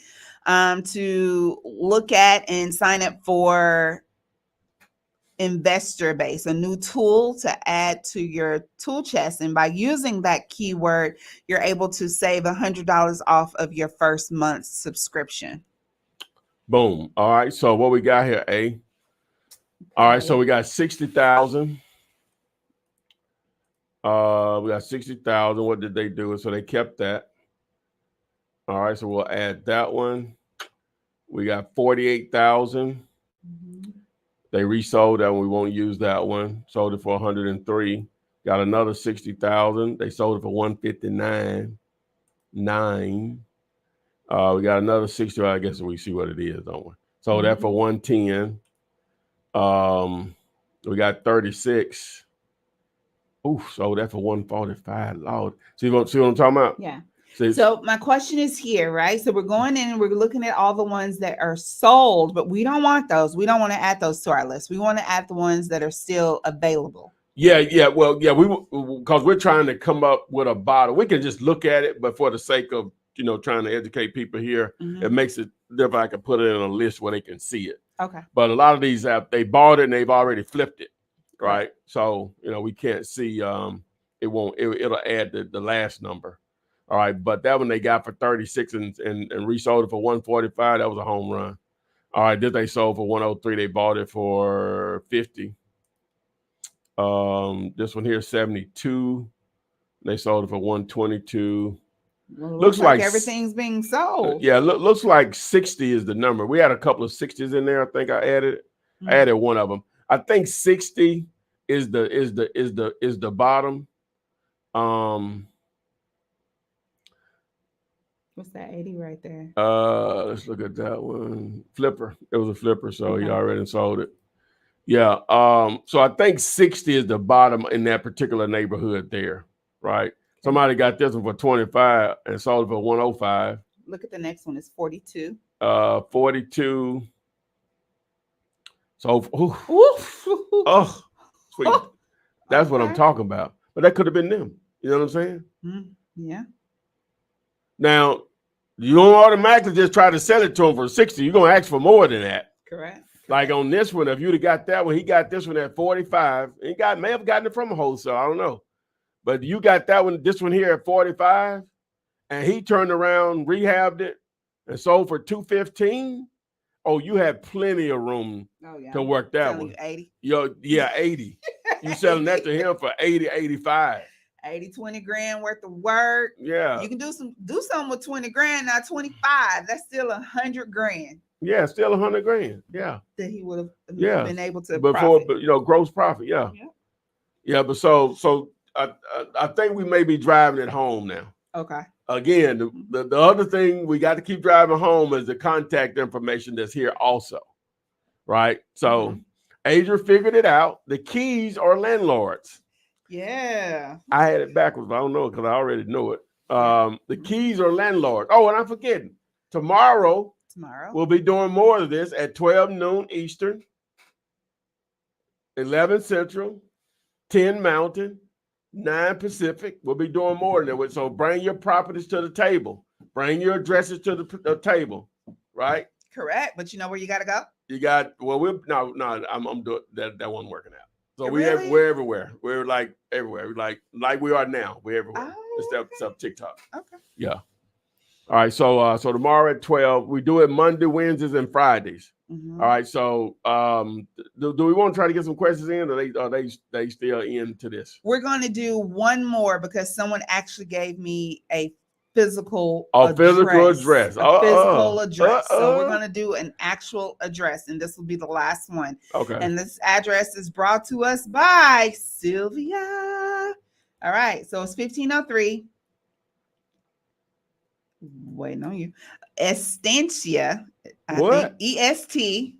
to look at and sign up for Investor Base, a new tool to add to your tool chest. And by using that keyword, you're able to save $100 off of your first month's subscription. Boom. All right. So what we got here, A? All right. So we got 60,000. We got 60,000. What did they do? So they kept that. All right. So we'll add that one. We got 48,000. They resold that one. We won't use that one. Sold it for 103. Got another 60,000. They sold it for 159.9. We got another 60. I guess we see what it is, don't we? Sold that for 110. We got 36. Oof, sold that for 145. Lord. See what I'm talking about? Yeah. So my question is here, right? So we're going in and we're looking at all the ones that are sold, but we don't want those. We don't want to add those to our list. We want to add the ones that are still available. Yeah. Well, yeah, because we're trying to come up with a bottle. We can just look at it, but for the sake of, trying to educate people here, it makes it different. I can put it in a list where they can see it. Okay. But a lot of these they bought it and they've already flipped it, right? So, we can't see, it'll add the last number. All right, but that one they got for 36 and resold it for 145. That was a home run. All right, this they sold for 103. They bought it for 50. This one here 72. They sold it for 122. Well, looks like everything's being sold. Yeah, looks like 60 is the number. We had a couple of 60s in there. I think I added. I added one of them. I think 60 is the bottom. What's that 80 right there? Let's look at that one. Flipper. It was a flipper, so he already sold it. Yeah. So I think 60 is the bottom in that particular neighborhood there, right? Somebody got this one for 25 and sold it for 105. Look at the next one. It's 42. 42. So sweet. That's what I'm talking about. But that could have been them. You know what I'm saying? Yeah. Now, You don't automatically just try to sell it to him for 60. You're going to ask for more than that. Correct. Like on this one, if you'd have got that one, he got this one at 45. He may have gotten it from a wholesale. I don't know. But you got that one, this one here at 45, and he turned around, rehabbed it, and sold for 215. Oh, you had plenty of room to work that one. 80. Yeah, 80. You selling that to him for 80, 85. 80, 20 grand worth of work. Yeah. You can do something with 20 grand, not 25. That's still 100 grand. Yeah, still 100 grand. Yeah. That he would have been able to before, profit. Gross profit. Yeah. Yeah, but so I think we may be driving it home now. Okay. Again, the other thing we got to keep driving home is the contact information that's here also. Right? So Adrian figured it out. The keys are landlords. Yeah. I had it backwards. I don't know because I already knew it. The keys are landlords. Oh, and I'm forgetting. Tomorrow we'll be doing more of this at 12 noon Eastern, 11 Central, 10 Mountain, 9 Pacific. We'll be doing more than that. So bring your properties to the table. Bring your addresses to the table, right? Correct. But you know where you got to go? You got, I'm doing that. That wasn't working out. So really? we're everywhere. We're like everywhere. We're like we are now. We're everywhere. Except TikTok. Okay. Yeah. All right. So tomorrow at 12, we do it Monday, Wednesdays, and Fridays. All right. So do we want to try to get some questions in, or are they still into this? We're going to do one more because someone actually gave me a physical address. Physical address. So we're going to do an actual address, and this will be the last one. Okay. And this address is brought to us by Sylvia. All right. So it's 1503. Waiting on you. Estancia. What? EST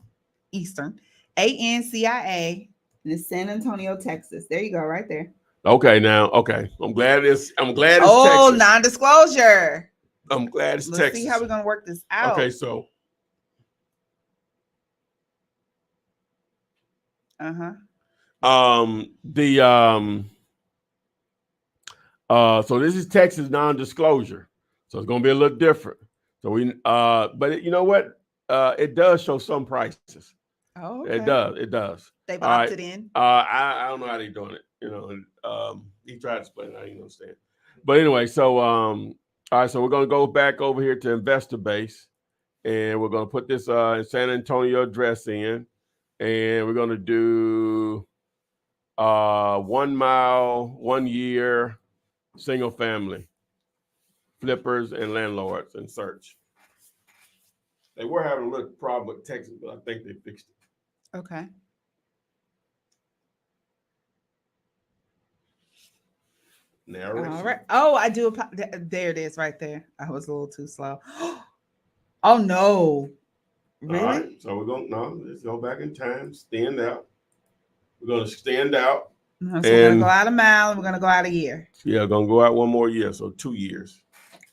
Eastern. ANCIA. And it's San Antonio, Texas. There you go, right there. Okay, now, okay. I'm glad it's Texas. Non-disclosure. I'm glad it's Let's Texas. See how we're gonna work this out. Okay, so. So this is Texas non-disclosure. So it's gonna be a little different. So but you know what? It does show some prices. Oh, okay. It does. They've opted in. I don't know how they're doing it. He tried to explain it. I didn't understand. But anyway, so all right, so we're gonna go back over here to Investor Base, and we're gonna put this San Antonio address in, and we're gonna do 1 mile, 1 year, single family, flippers and landlords, and search. They were having a little problem with Texas, but I think they fixed it. Okay. Narration. All right. Oh, I do. There it is right there. I was a little too slow. Oh, no. Really? All right. So let's go back in time. Stand out. We're going to stand out. So we're going to go out a mile and we're going to go out a year. Yeah, going to go out 1 more year. So 2 years.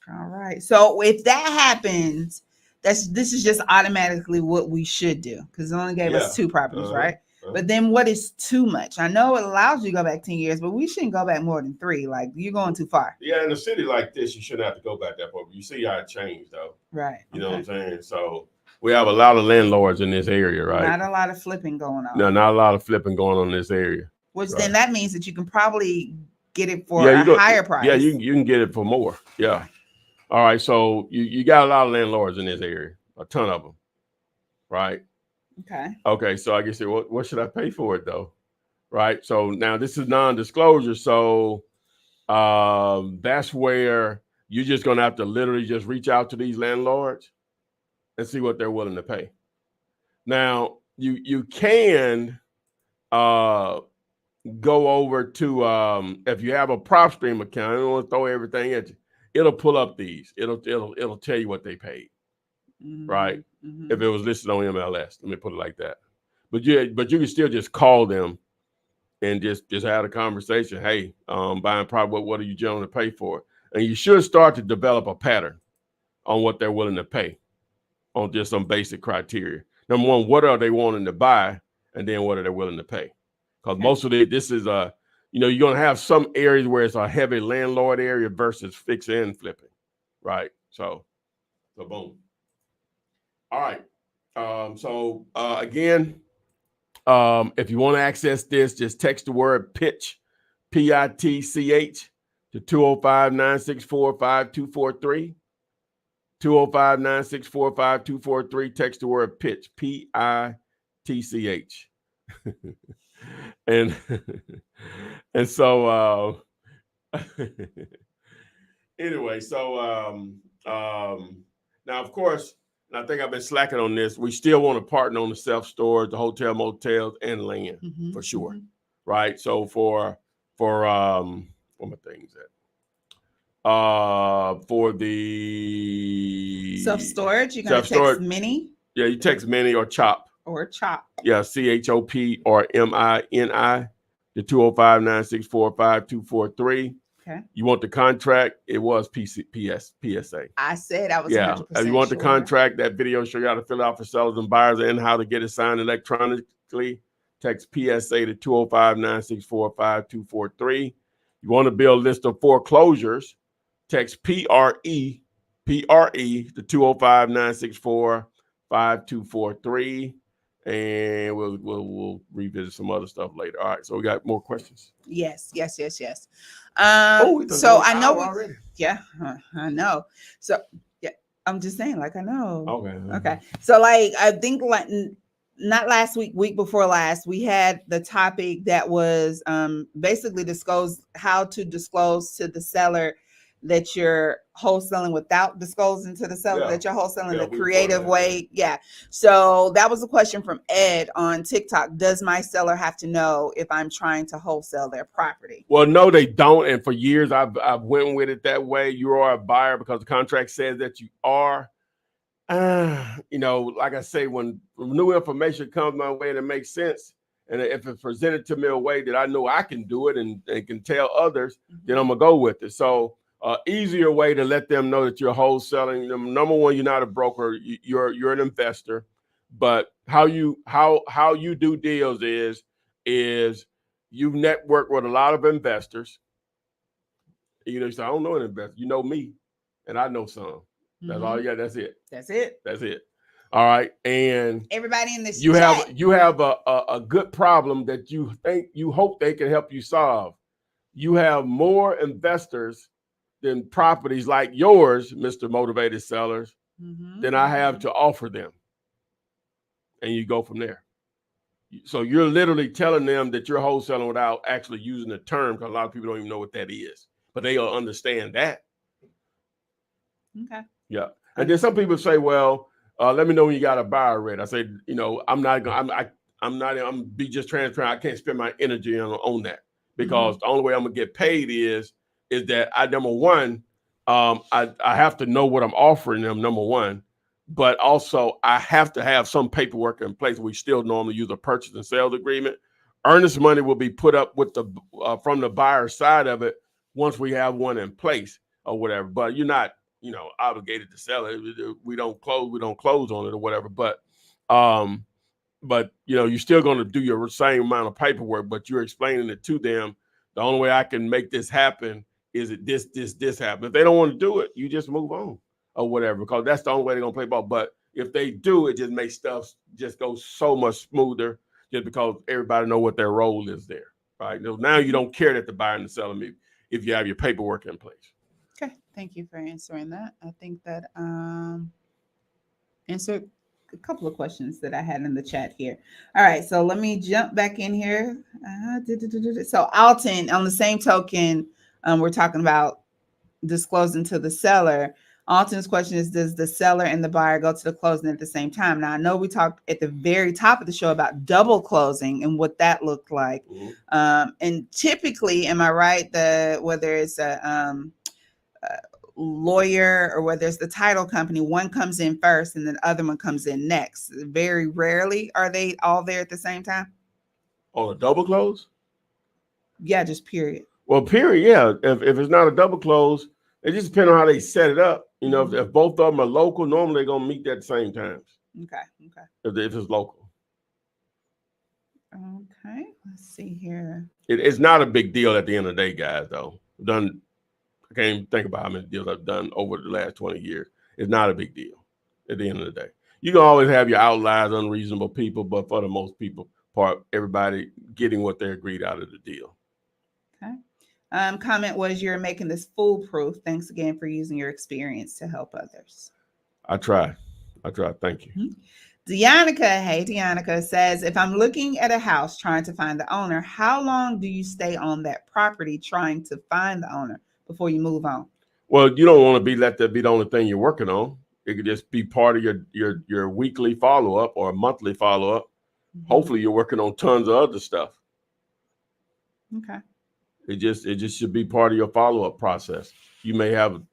All right. So if that happens, this is just automatically what we should do because it only gave us 2 properties, right? But then what is too much? I know it allows you to go back 10 years, but we shouldn't go back more than 3. Like, you're going too far. Yeah, in a city like this, you shouldn't have to go back that far. But you see how it changed, though. Right. You know what I'm saying? So we have a lot of landlords in this area, right? Not a lot of flipping going on. No, not a lot of flipping going on in this area. Which then that means that you can probably get it for a higher price. Yeah, you can get it for more. Yeah. All right. So you got a lot of landlords in this area, a ton of them, right? Okay. So I guess what should I pay for it though? Right. So now this is non-disclosure. So that's where you're just gonna have to literally just reach out to these landlords and see what they're willing to pay. Now you can go over to if you have a PropStream account. I don't want to throw everything at you. It'll pull up these. It'll tell you what they paid. Right. If it was listed on MLS, let me put it like that. But you can still just call them and just have a conversation. Hey, buying property, what are you generally pay for it? And you should start to develop a pattern on what they're willing to pay on just some basic criteria. Number one, what are they wanting to buy? And then what are they willing to pay? Because most of this is you're going to have some areas where it's a heavy landlord area versus fix and flipping. Right. So So boom. All right. Again, if you want to access this, just text the word pitch, PITCH, to 205-964-5243. 205-964-5243. Text the word pitch, PITCH. and and so anyway, now of course, and I think I've been slacking on this. We still want to partner on the self-storage, the hotel, motels, and land for sure, right? So for what my things at? For the self-storage, you're gonna text mini. Yeah, you text mini or chop. Or chop. Yeah, CHOP or MINI, the 205-964-5243. Okay. You want the contract? It was PSA. I said I was 100% if you want the contract, that video show you how to fill out for sellers and buyers and how to get it signed electronically. Text PSA to 205-964-5243. You want to build a list of foreclosures? Text PRE to 205-964-5243. And we'll revisit some other stuff later. All right, so we got more questions. Yes. So I know already. Yeah, I know. So yeah, I'm just saying, like I know. Okay. So like I think like not last week before last, we had the topic that was basically how to disclose to the seller that you're wholesaling without disclosing to the seller that you're wholesaling the creative way. Yeah. So that was a question from Ed on TikTok. Does my seller have to know if I'm trying to wholesale their property? Well, no, they don't. And for years, I've went with it that way. You are a buyer because the contract says that you are. Like I say, when new information comes my way that makes sense, and if it's presented to me a way that I know I can do it and can tell others, then I'm gonna go with it. So easier way to let them know that you're wholesaling. Number one, you're not a broker, you're an investor. But how you do deals is you network with a lot of investors. You say, I don't know an investor. You know me, and I know some. That's all you got. That's it. All right. And everybody in this you have a good problem that you hope they can help you solve. You have more investors than properties like yours, Mr. Motivated Sellers, than I have to offer them. And you go from there. So you're literally telling them that you're wholesaling without actually using the term, because a lot of people don't even know what that is, but they'll understand that. Okay. Yeah. And then some people say, well, let me know when you got a buyer ready. I say, I'm be just transparent. I can't spend my energy on that, because the only way I'm gonna get paid is that number one, I have to know what I'm offering them, number one, but also I have to have some paperwork in place. We still normally use a purchase and sales agreement. Earnest money will be put up with from the buyer side of it once we have one in place or whatever. But you're not obligated to sell it. We don't close on it or whatever. But you're still going to do your same amount of paperwork, but you're explaining it to them. The only way I can make this happen is that this happen. If they don't want to do it, you just move on or whatever, because that's the only way they're going to play ball. But if they do, it just makes stuff just go so much smoother, just because everybody know what their role is there, right? Now you don't care that the buyer and the seller meet if you have your paperwork in place. Okay, thank you for answering that. I think that answered a couple of questions that I had in the chat here. All right, so let me jump back in here. So Alton, on the same token, we're talking about disclosing to the seller. Alton's question is, does the seller and the buyer go to the closing at the same time? Now, I know we talked at the very top of the show about double closing and what that looked like. And typically, am I right, that whether it's a lawyer or whether it's the title company, one comes in first and the other one comes in next? Very rarely are they all there at the same time. On a double close? Yeah, just period. Well, period. Yeah. If it's not a double close, it just depends on how they set it up. If both of them are local, normally they're gonna meet at the same times. Okay. If it's local. Okay. Let's see here. It's not a big deal at the end of the day, guys. Though I can't even think about how many deals I've done over the last 20 years. It's not a big deal at the end of the day. You can always have your outliers, unreasonable people, but for the most people part, everybody getting what they agreed out of the deal. Okay. Comment was, you're making this foolproof. Thanks again for using your experience to help others. I try. Thank you. Mm-hmm. Deonica, hey, Deonica says, if I'm looking at a house trying to find the owner, how long do you stay on that property trying to find the owner before you move on? Well, you don't want to let that be the only thing you're working on. It could just be part of your weekly follow-up or monthly follow-up. Mm-hmm. Hopefully you're working on tons of other stuff. Okay. It just should be part of your follow-up process. You may have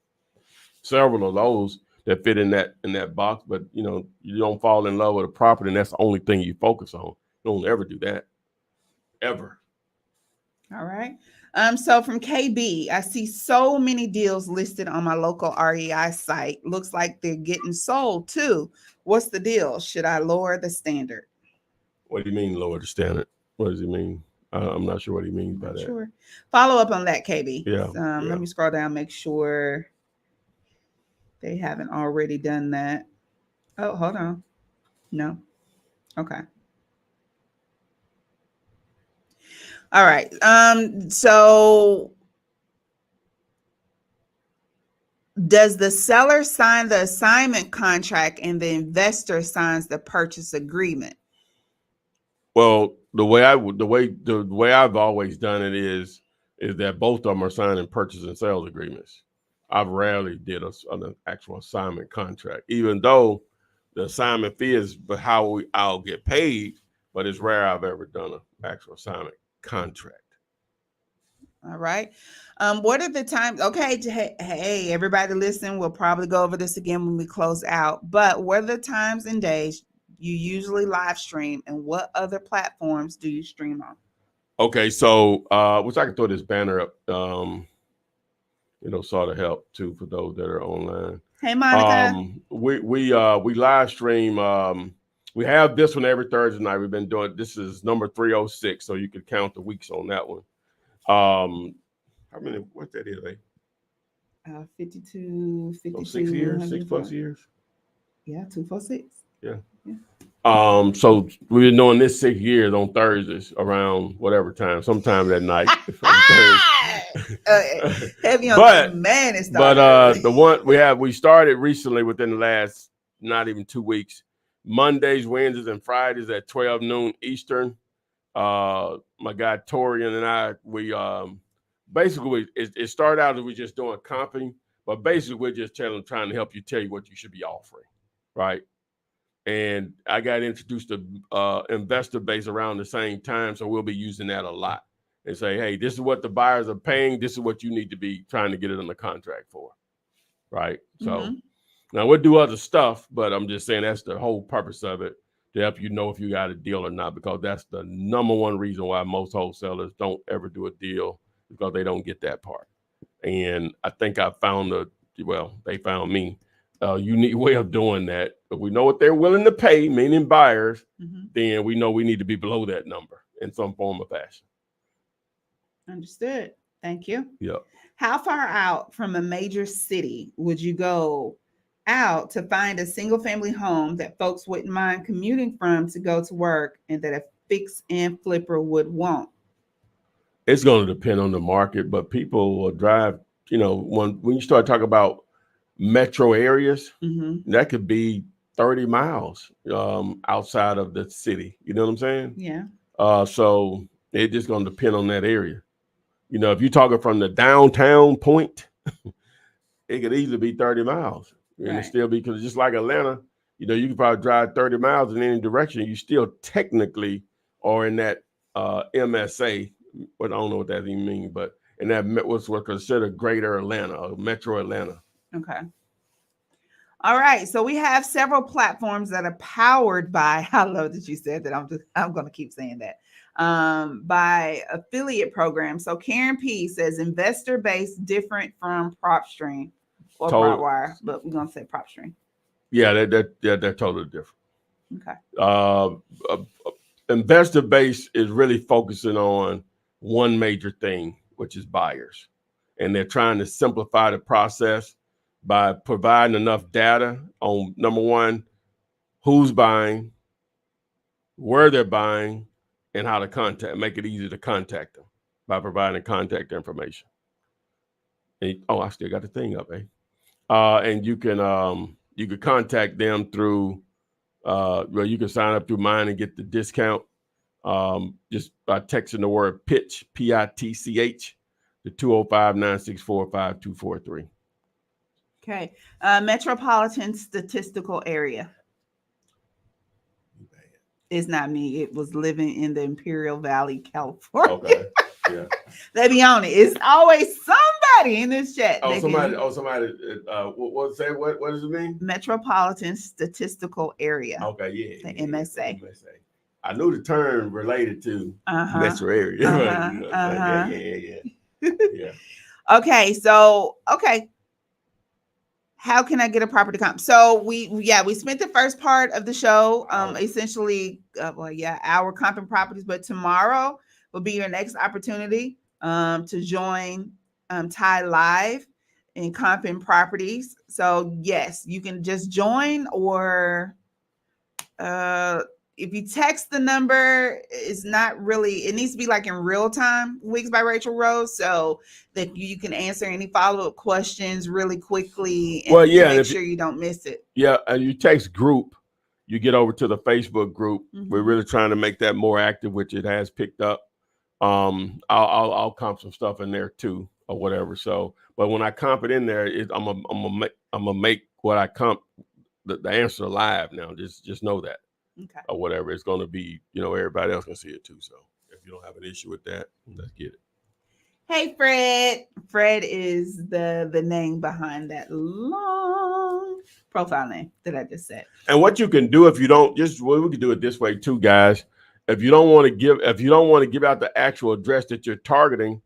several of those that fit in that box, but you don't fall in love with a property and that's the only thing you focus on. You don't ever do that. Ever. All right. So from KB, I see so many deals listed on my local REI site. Looks like they're getting sold too. What's the deal? Should I lower the standard? What do you mean lower the standard? What does he mean? I'm not sure what he means by that. Sure. Follow up on that, KB. Yeah. Let me scroll down, make sure they haven't already done that. Oh, hold on. No. Okay. All right. So does the seller sign the assignment contract and the investor signs the purchase agreement? Well, the way I've always done it is that both of them are signing purchase and sales agreements. I've rarely did an actual assignment contract, even though the assignment fee is how I'll get paid, but it's rare I've ever done an actual assignment contract. All right. What are the times? Okay. Hey, everybody listen, we'll probably go over this again when we close out, but what are the times and days you usually live stream, and what other platforms do you stream on? Okay. So, which I can throw this banner up, sort of help too for those that are online. Hey, Monica. We live stream. We have this one every Thursday night. We've been doing, this is number 306. So you could count the weeks on that one. How many, what that is, eh? 52, so 6 years, 6+ years. Yeah. 246. Yeah. So we've been doing this 6 years on Thursdays around whatever time, sometime that night. Heavy on the man is but the one we started recently within the last not even 2 weeks. Mondays, Wednesdays, and Fridays at 12 noon Eastern. My guy Torian and I, we basically it started out as we just doing comping, but basically we're just trying to help you tell you what you should be offering, right? And I got introduced to investor base around the same time, so we'll be using that a lot and say, hey, this is what the buyers are paying. This is what you need to be trying to get it on the contract for, right? So now we'll do other stuff, but I'm just saying that's the whole purpose of it, to help you know if you got a deal or not, because that's the number one reason why most wholesalers don't ever do a deal, because they don't get that part. And I think I found they found me a unique way of doing that. If we know what they're willing to pay, meaning buyers, then we know we need to be below that number in some form or fashion. Understood. Thank you. Yeah. How far out from a major city would you go out to find a single family home that folks wouldn't mind commuting from to go to work, and that a fix and flipper would want? It's going to depend on the market, but people will drive, when you start talking about metro areas, that could be 30 miles outside of the city. You know what I'm saying? Yeah. So it's just going to depend on that area. If you're talking from the downtown point, it could easily be 30 miles. And it still be, because just like Atlanta, you could probably drive 30 miles in any direction. You still technically are in that MSA, but I don't know what that even means, but in that what's considered greater Atlanta or metro Atlanta. Okay. All right. So we have several platforms that are powered by, I love that you said that. I'm going to keep saying that. By affiliate programs. So Karen P says investor based different from PropStream or PropWire, but we're going to say PropStream. Yeah, they're totally different. Okay. Investor base is really focusing on one major thing, which is buyers. And they're trying to simplify the process by providing enough data on, number one, who's buying, where they're buying, and how to make it easy to contact them by providing contact information. And, I still got the thing up, eh? And you can contact them through, you can sign up through mine and get the discount just by texting the word pitch, PITCH, to 205-964-5243. Okay. Metropolitan statistical area. It's not me. It was living in the Imperial Valley, California. Okay. Yeah. They be on it. It's always somebody in this chat. Somebody. What does it mean? Metropolitan statistical area. Okay. Yeah. The MSA. I knew the term related to metro area. Yeah. Okay. So, how can I get a property comp? So we spent the first part of the show, essentially, our comping properties, but tomorrow will be your next opportunity to join Ty Live in comping properties. So yes, you can just join, or if you text the number, it's not really, it needs to be like in real time, Weeks by Rachel Rose, so that you can answer any follow-up questions really quickly and make sure you don't miss it. Yeah, and you text group, you get over to the Facebook group. We're really trying to make that more active, which it has picked up. I'll comp some stuff in there too, or whatever. So, but when I comp it in there, I'm gonna make what I comp the answer live now. Just know that. Okay. Or whatever, it's going to be, everybody else can see it too. So if you don't have an issue with that, let's get it. Hey, Fred. Fred is the name behind that long profile name that I just said. And what you can do, if you don't, we can do it this way too, guys. If you don't want to give out the actual address that you're targeting,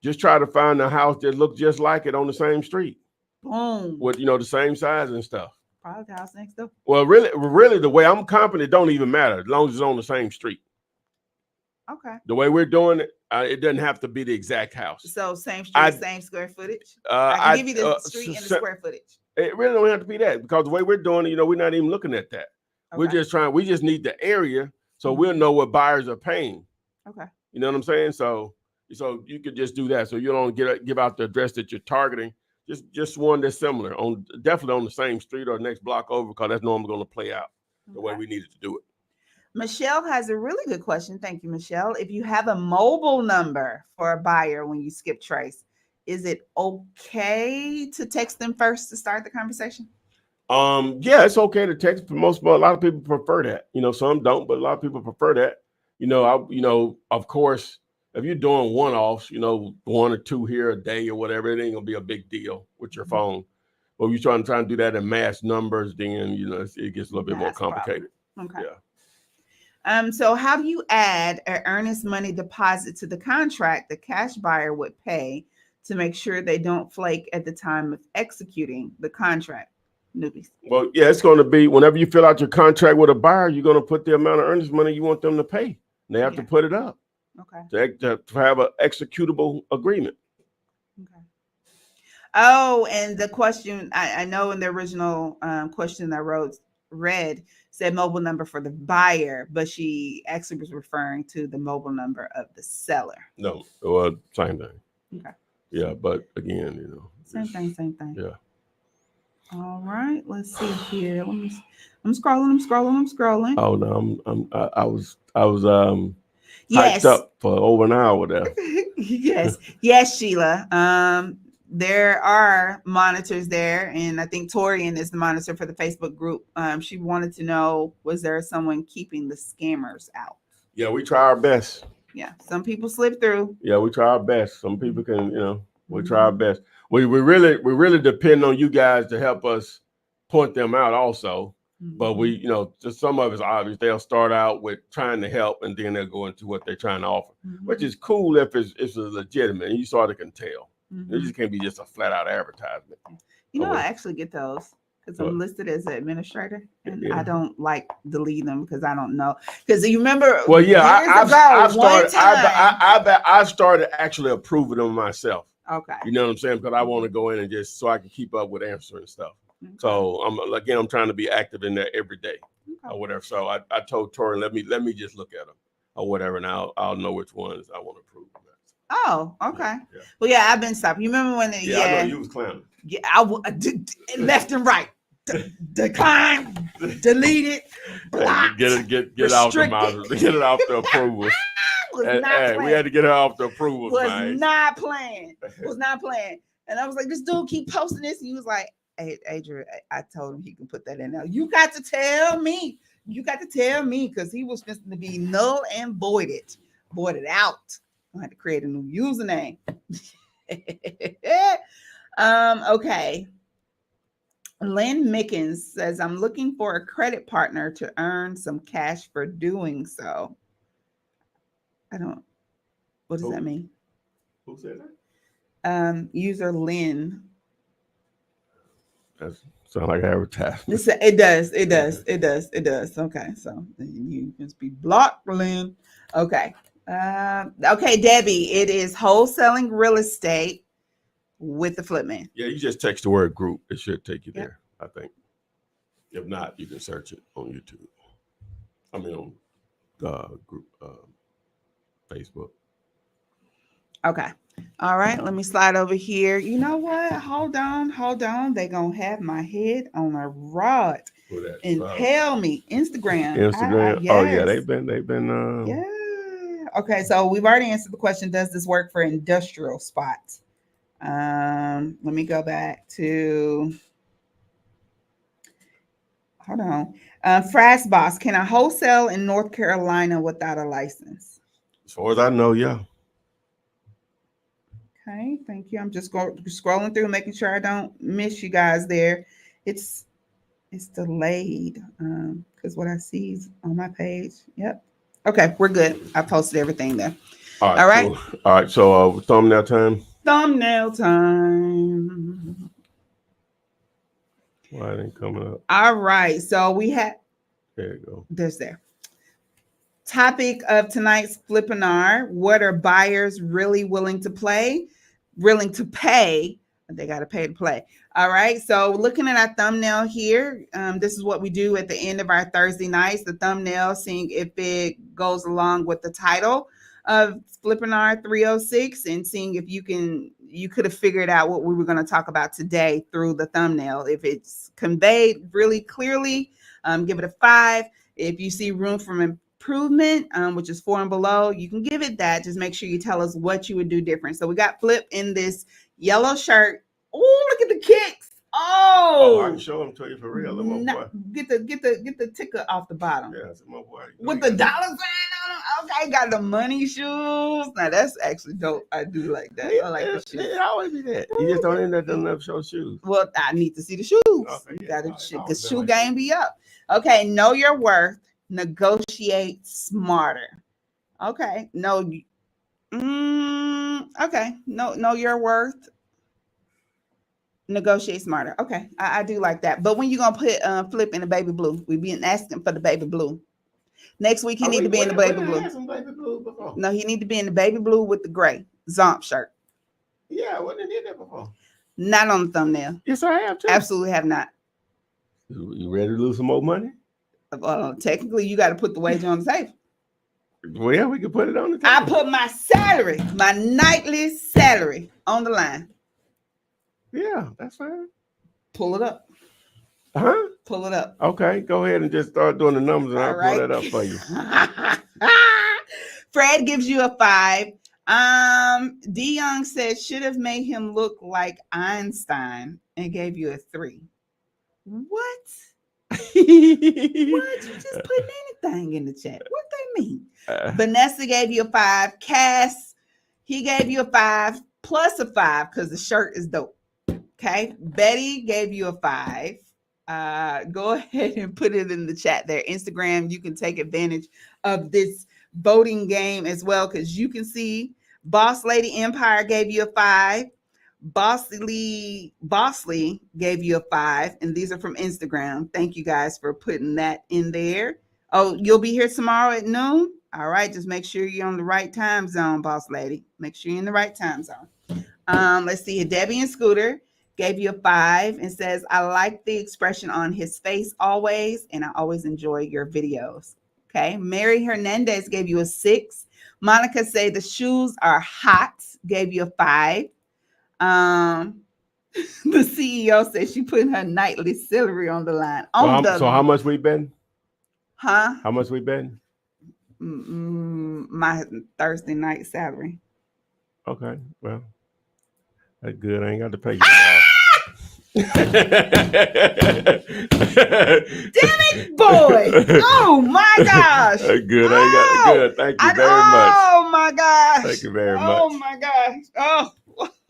just try to find a house that looks just like it on the same street. Boom. With the same size and stuff. Probably the house next door. Well, really, the way I'm comping, it don't even matter as long as it's on the same street. Okay. The way we're doing it, it doesn't have to be the exact house. So same street, same square footage. I can give you the street and the square footage. It really don't have to be that, because the way we're doing it, we're not even looking at that. Okay. We just need the area, so we'll know what buyers are paying. Okay. You know what I'm saying? So you could just do that. So you don't give out the address that you're targeting. Just one that's similar, definitely on the same street or next block over, because that's normally going to play out the way we needed to do it. Michelle has a really good question. Thank you, Michelle. If you have a mobile number for a buyer when you skip trace, is it okay to text them first to start the conversation? Yeah, it's okay to text. For most, a lot of people prefer that. Some don't, but a lot of people prefer that. Of course, if you're doing one-offs, 1 or 2 here a day or whatever, it ain't gonna be a big deal with your phone. But if you're trying to do that in mass numbers, then it gets a little bit more complicated. Okay. Yeah. So how do you add an earnest money deposit to the contract the cash buyer would pay to make sure they don't flake at the time of executing the contract? Newbies. Well, yeah, it's going to be whenever you fill out your contract with a buyer, you're going to put the amount of earnest money you want them to pay. They have to put it up. Okay. To have an executable agreement. Okay. Oh, and the question, I know in the original question I read said mobile number for the buyer, but she actually was referring to the mobile number of the seller. No, well, same thing. Okay. Yeah, but again, same thing. Yeah. All right, let's see here. I'm scrolling. Oh no, I was hyped up for over an hour there. Yes, Sheila. There are monitors there, and I think Torian is the monitor for the Facebook group. She wanted to know, was there someone keeping the scammers out? Yeah, we try our best. Yeah, some people slip through. Yeah, we try our best. Some people can, we try our best. We really depend on you guys to help us point them out also. But we, just some of it's obvious. They'll start out with trying to help, and then they'll go into what they're trying to offer, which is cool if it's legitimate and you sort of can tell. It just can't be just a flat out advertisement. I actually get those because I'm listed as an administrator, and I don't like deleting them because I don't know. Because you remember, well, yeah, I started actually approving them myself. Okay. You know what I'm saying? Because I want to go in and just so I can keep up with answering stuff. Okay. So I'm trying to be active in there every day or whatever. So I told Tori, let me just look at them or whatever, and I'll know which ones I want to approve. Oh, okay. Yeah. Well, yeah, I've been stopping. You remember when? I know you was clowning. Yeah, I did left and right. Decline, deleted, blocked, get off the mouth, get it off the approvals. We had to get her off the approvals. Was not playing. And I was like, this dude keep posting this. And he was like, hey, Adrian, I told him he can put that in now. You got to tell me. Because he was supposed to be null and voided out. I had to create a new username. Okay. Lynn Mickens says, I'm looking for a credit partner to earn some cash for doing so. What does that mean? Who said that? User Lynn. That sounds like advertisement. It does. Okay, so you must be blocked, Lynn. Okay. Okay, Debbie, it is wholesaling real estate with the Flipman. Yeah, you just text the word group. It should take you there, I think. If not, you can search it on YouTube. I mean, on the group, Facebook. Okay. All right. Let me slide over here. You know what? Hold on. They're going to have my head on a rod. Impale me. Instagram. Yes. Oh, yeah. They've been. Yeah. Okay. So we've already answered the question. Does this work for industrial spots? Let me go back to. Hold on. Fras Boss, can I wholesale in North Carolina without a license? As far as I know, yeah. Okay, thank you. I'm just scrolling through, making sure I don't miss you guys there. It's delayed because what I see is on my page. Yep. Okay, we're good. I posted everything there. All right. Cool. All right. So thumbnail time. Thumbnail time. Why it ain't coming up? All right. So we had. There you go. There's there. Topic of tonight's Flippinar: what are buyers really willing to pay? They got to pay to play. All right. So looking at our thumbnail here, this is what we do at the end of our Thursday nights. The thumbnail, seeing if it goes along with the title of Flippinar 306, and seeing if you could have figured out what we were going to talk about today through the thumbnail. If it's conveyed really clearly, give it a 5. If you see room for improvement, which is 4 and below, you can give it that. Just make sure you tell us what you would do different. So we got Flip in this yellow shirt. Oh, look at the kicks. Oh, I can show them to you for real. Get the ticker off the bottom. Yeah, it's my boy. With the dollar sign on them. Okay, got the money shoes. Now that's actually dope. I do like that. I like the shoes. It always be that. You just don't end up doing enough show shoes. Well, I need to see the shoes. Okay, you gotta the shoe game be up. Okay, know your worth. Negotiate smarter. Okay, know your worth. Negotiate smarter. Okay, I do like that. But when you gonna put Flip in the baby blue? We've been asking for the baby blue. Next week he need to be in the baby blue. No, he need to be in the baby blue with the gray Zomp shirt. Yeah, I wouldn't have did that before. Not on the thumbnail. Yes, I have too. Absolutely have not. You ready to lose some more money? Technically, you got to put the wager on the table. Well, yeah, we can put it on the table. I put my salary, my nightly salary, on the line. Yeah, that's fine. Pull it up. Huh? Pull it up. Okay, go ahead and just start doing the numbers, and I'll pull that up for you. Fred gives you a 5. D Young says should have made him look like Einstein and gave you a 3. What? What? You just putting anything in the chat. What they mean? Vanessa gave you a 5. Cass, he gave you a 5 plus a 5 because the shirt is dope. Okay. Betty gave you a 5. Go ahead and put it in the chat there. Instagram, you can take advantage of this voting game as well, because you can see Boss Lady Empire gave you a 5. Bossly gave you a 5, and these are from Instagram. Thank you guys for putting that in there. Oh, you'll be here tomorrow at noon. All right, just make sure you're on the right time zone, Boss Lady. Make sure you're in the right time zone. Let's see. Debbie and Scooter gave you a 5 and says, I like the expression on his face always, and I always enjoy your videos. Okay. Mary Hernandez gave you a 6. Monica say the shoes are hot, gave you a 5. The CEO says she put her nightly salary on the line. So how much we been? Huh? How much we been? My Thursday night salary. Okay, well, that's good. I ain't got to pay you. Damn it, boy! Oh my gosh! That's good. I ain't got good. Thank you very much. Oh my gosh! Thank you very much. Oh my gosh!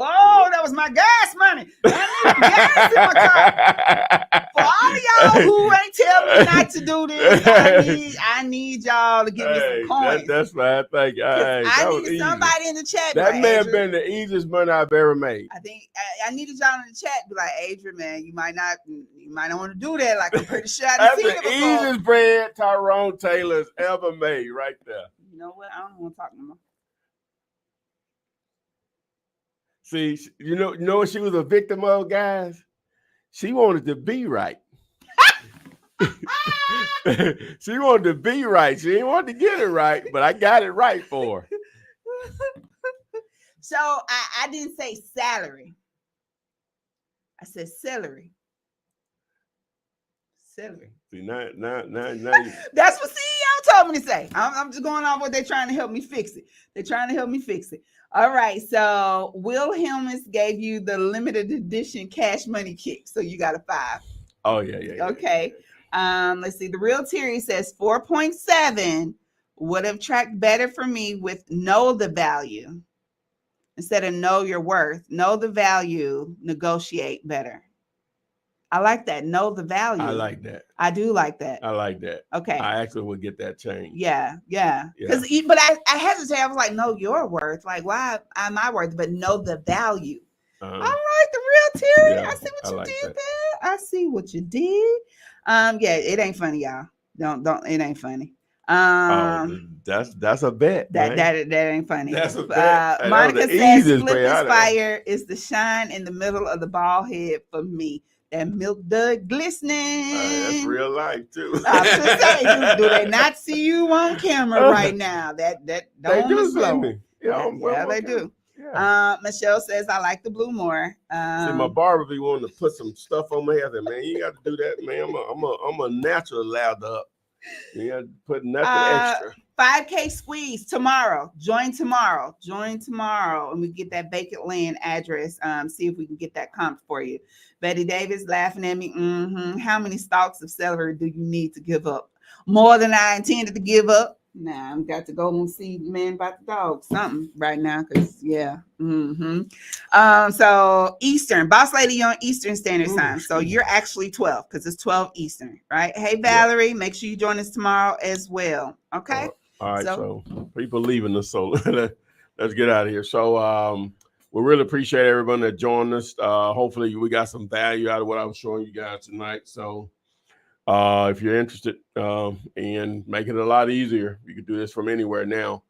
Oh, that was my gas money. I need gas in my car. For all of y'all who ain't tell me not to do this, I need y'all to give me some coins. That's fine. Thank you. I needed somebody in the chat. That may have been the easiest money I've ever made. I think I needed y'all in the chat. Be like, Adrian, man, you might not want to do that. Like, I'm pretty sure I've seen it before. That's the easiest bread Tyrone Taylor's ever made, right there. You know what? I don't want to talk no more. See, you know what she was a victim of, guys? She wanted to be right. She wanted to be right. She didn't want to get it right, but I got it right for her. So I didn't say salary. I said celery. Celery. See, now That's what CEO told me to say. I'm just going off what they're trying to help me fix it. They're trying to help me fix it. All right. So Will Helmus gave you the limited edition cash money kick. So you got a 5. Oh, yeah. Okay. Let's see. The Real Terry says 4.7 would have tracked better for me with know the value instead of know your worth. Know the value, negotiate better. I like that. Know the value. I like that. I do like that. I like that. Okay. I actually would get that changed. Yeah. But I hesitate. I was like, know your worth. Like, why am I worth? But know the value. All right, the Real Terry. Yeah, I see what you did there. I see what you did. Yeah, it ain't funny, y'all. Don't. It ain't funny. That's a bet. That ain't funny. That's a bet. Monica says, "Flip Inspire is the shine in the middle of the ball head for me. That milk dud glistening." That's real life too. I was just saying, do they not see you on camera right now? That they do see me. Yeah, they do. Yeah. Michelle says, I like the blue more. See, my barber be wanting to put some stuff on my hair. Man, you got to do that, man. I'm a natural lather up. You got to put nothing extra. 5K squeeze tomorrow. Join tomorrow. And we get that vacant land address. See if we can get that comp for you. Betty Davis laughing at me. How many stalks of celery do you need to give up? More than I intended to give up. Nah, I've got to go and see man about the dog something right now because so Eastern boss lady on Eastern Standard Time. So you're actually 12 because it's 12 Eastern, right? Hey Valerie, make sure you join us tomorrow as well. Okay. All right. So people leaving us, so let's get out of here. So we really appreciate everyone that joined us. Hopefully we got some value out of what I was showing you guys tonight. So if you're interested in making it a lot easier, you can do this from anywhere now.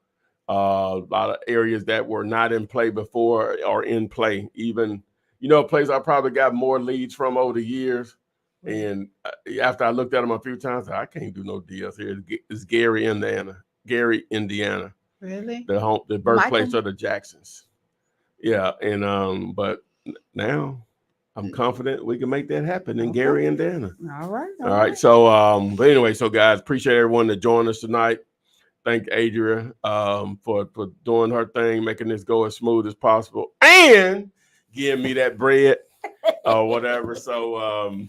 A lot of areas that were not in play before are in play. Even, a place I probably got more leads from over the years. And after I looked at them a few times, I can't do no deals here. It's Gary, Indiana. Really? The birthplace of the Jacksons. Yeah. And but now I'm confident we can make that happen in Gary, Indiana. All right. So, but anyway, so guys, appreciate everyone that joined us tonight. Thank Adria for doing her thing, making this go as smooth as possible, and giving me that bread or whatever. So,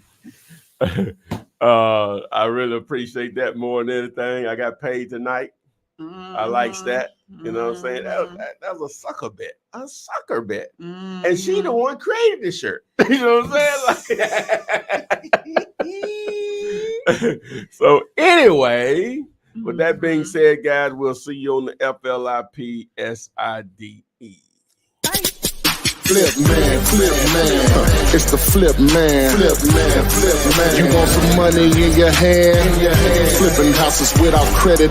I really appreciate that more than anything. I got paid tonight. I likes that. You know what I'm saying? That was a sucker bet. And she the one created the shirt. You know what I'm saying? So anyway, with that being said, guys, we'll see you on the FLIPSIDE. Flip man, it's the flip man. You want some money in your hand? Flipping houses without credit.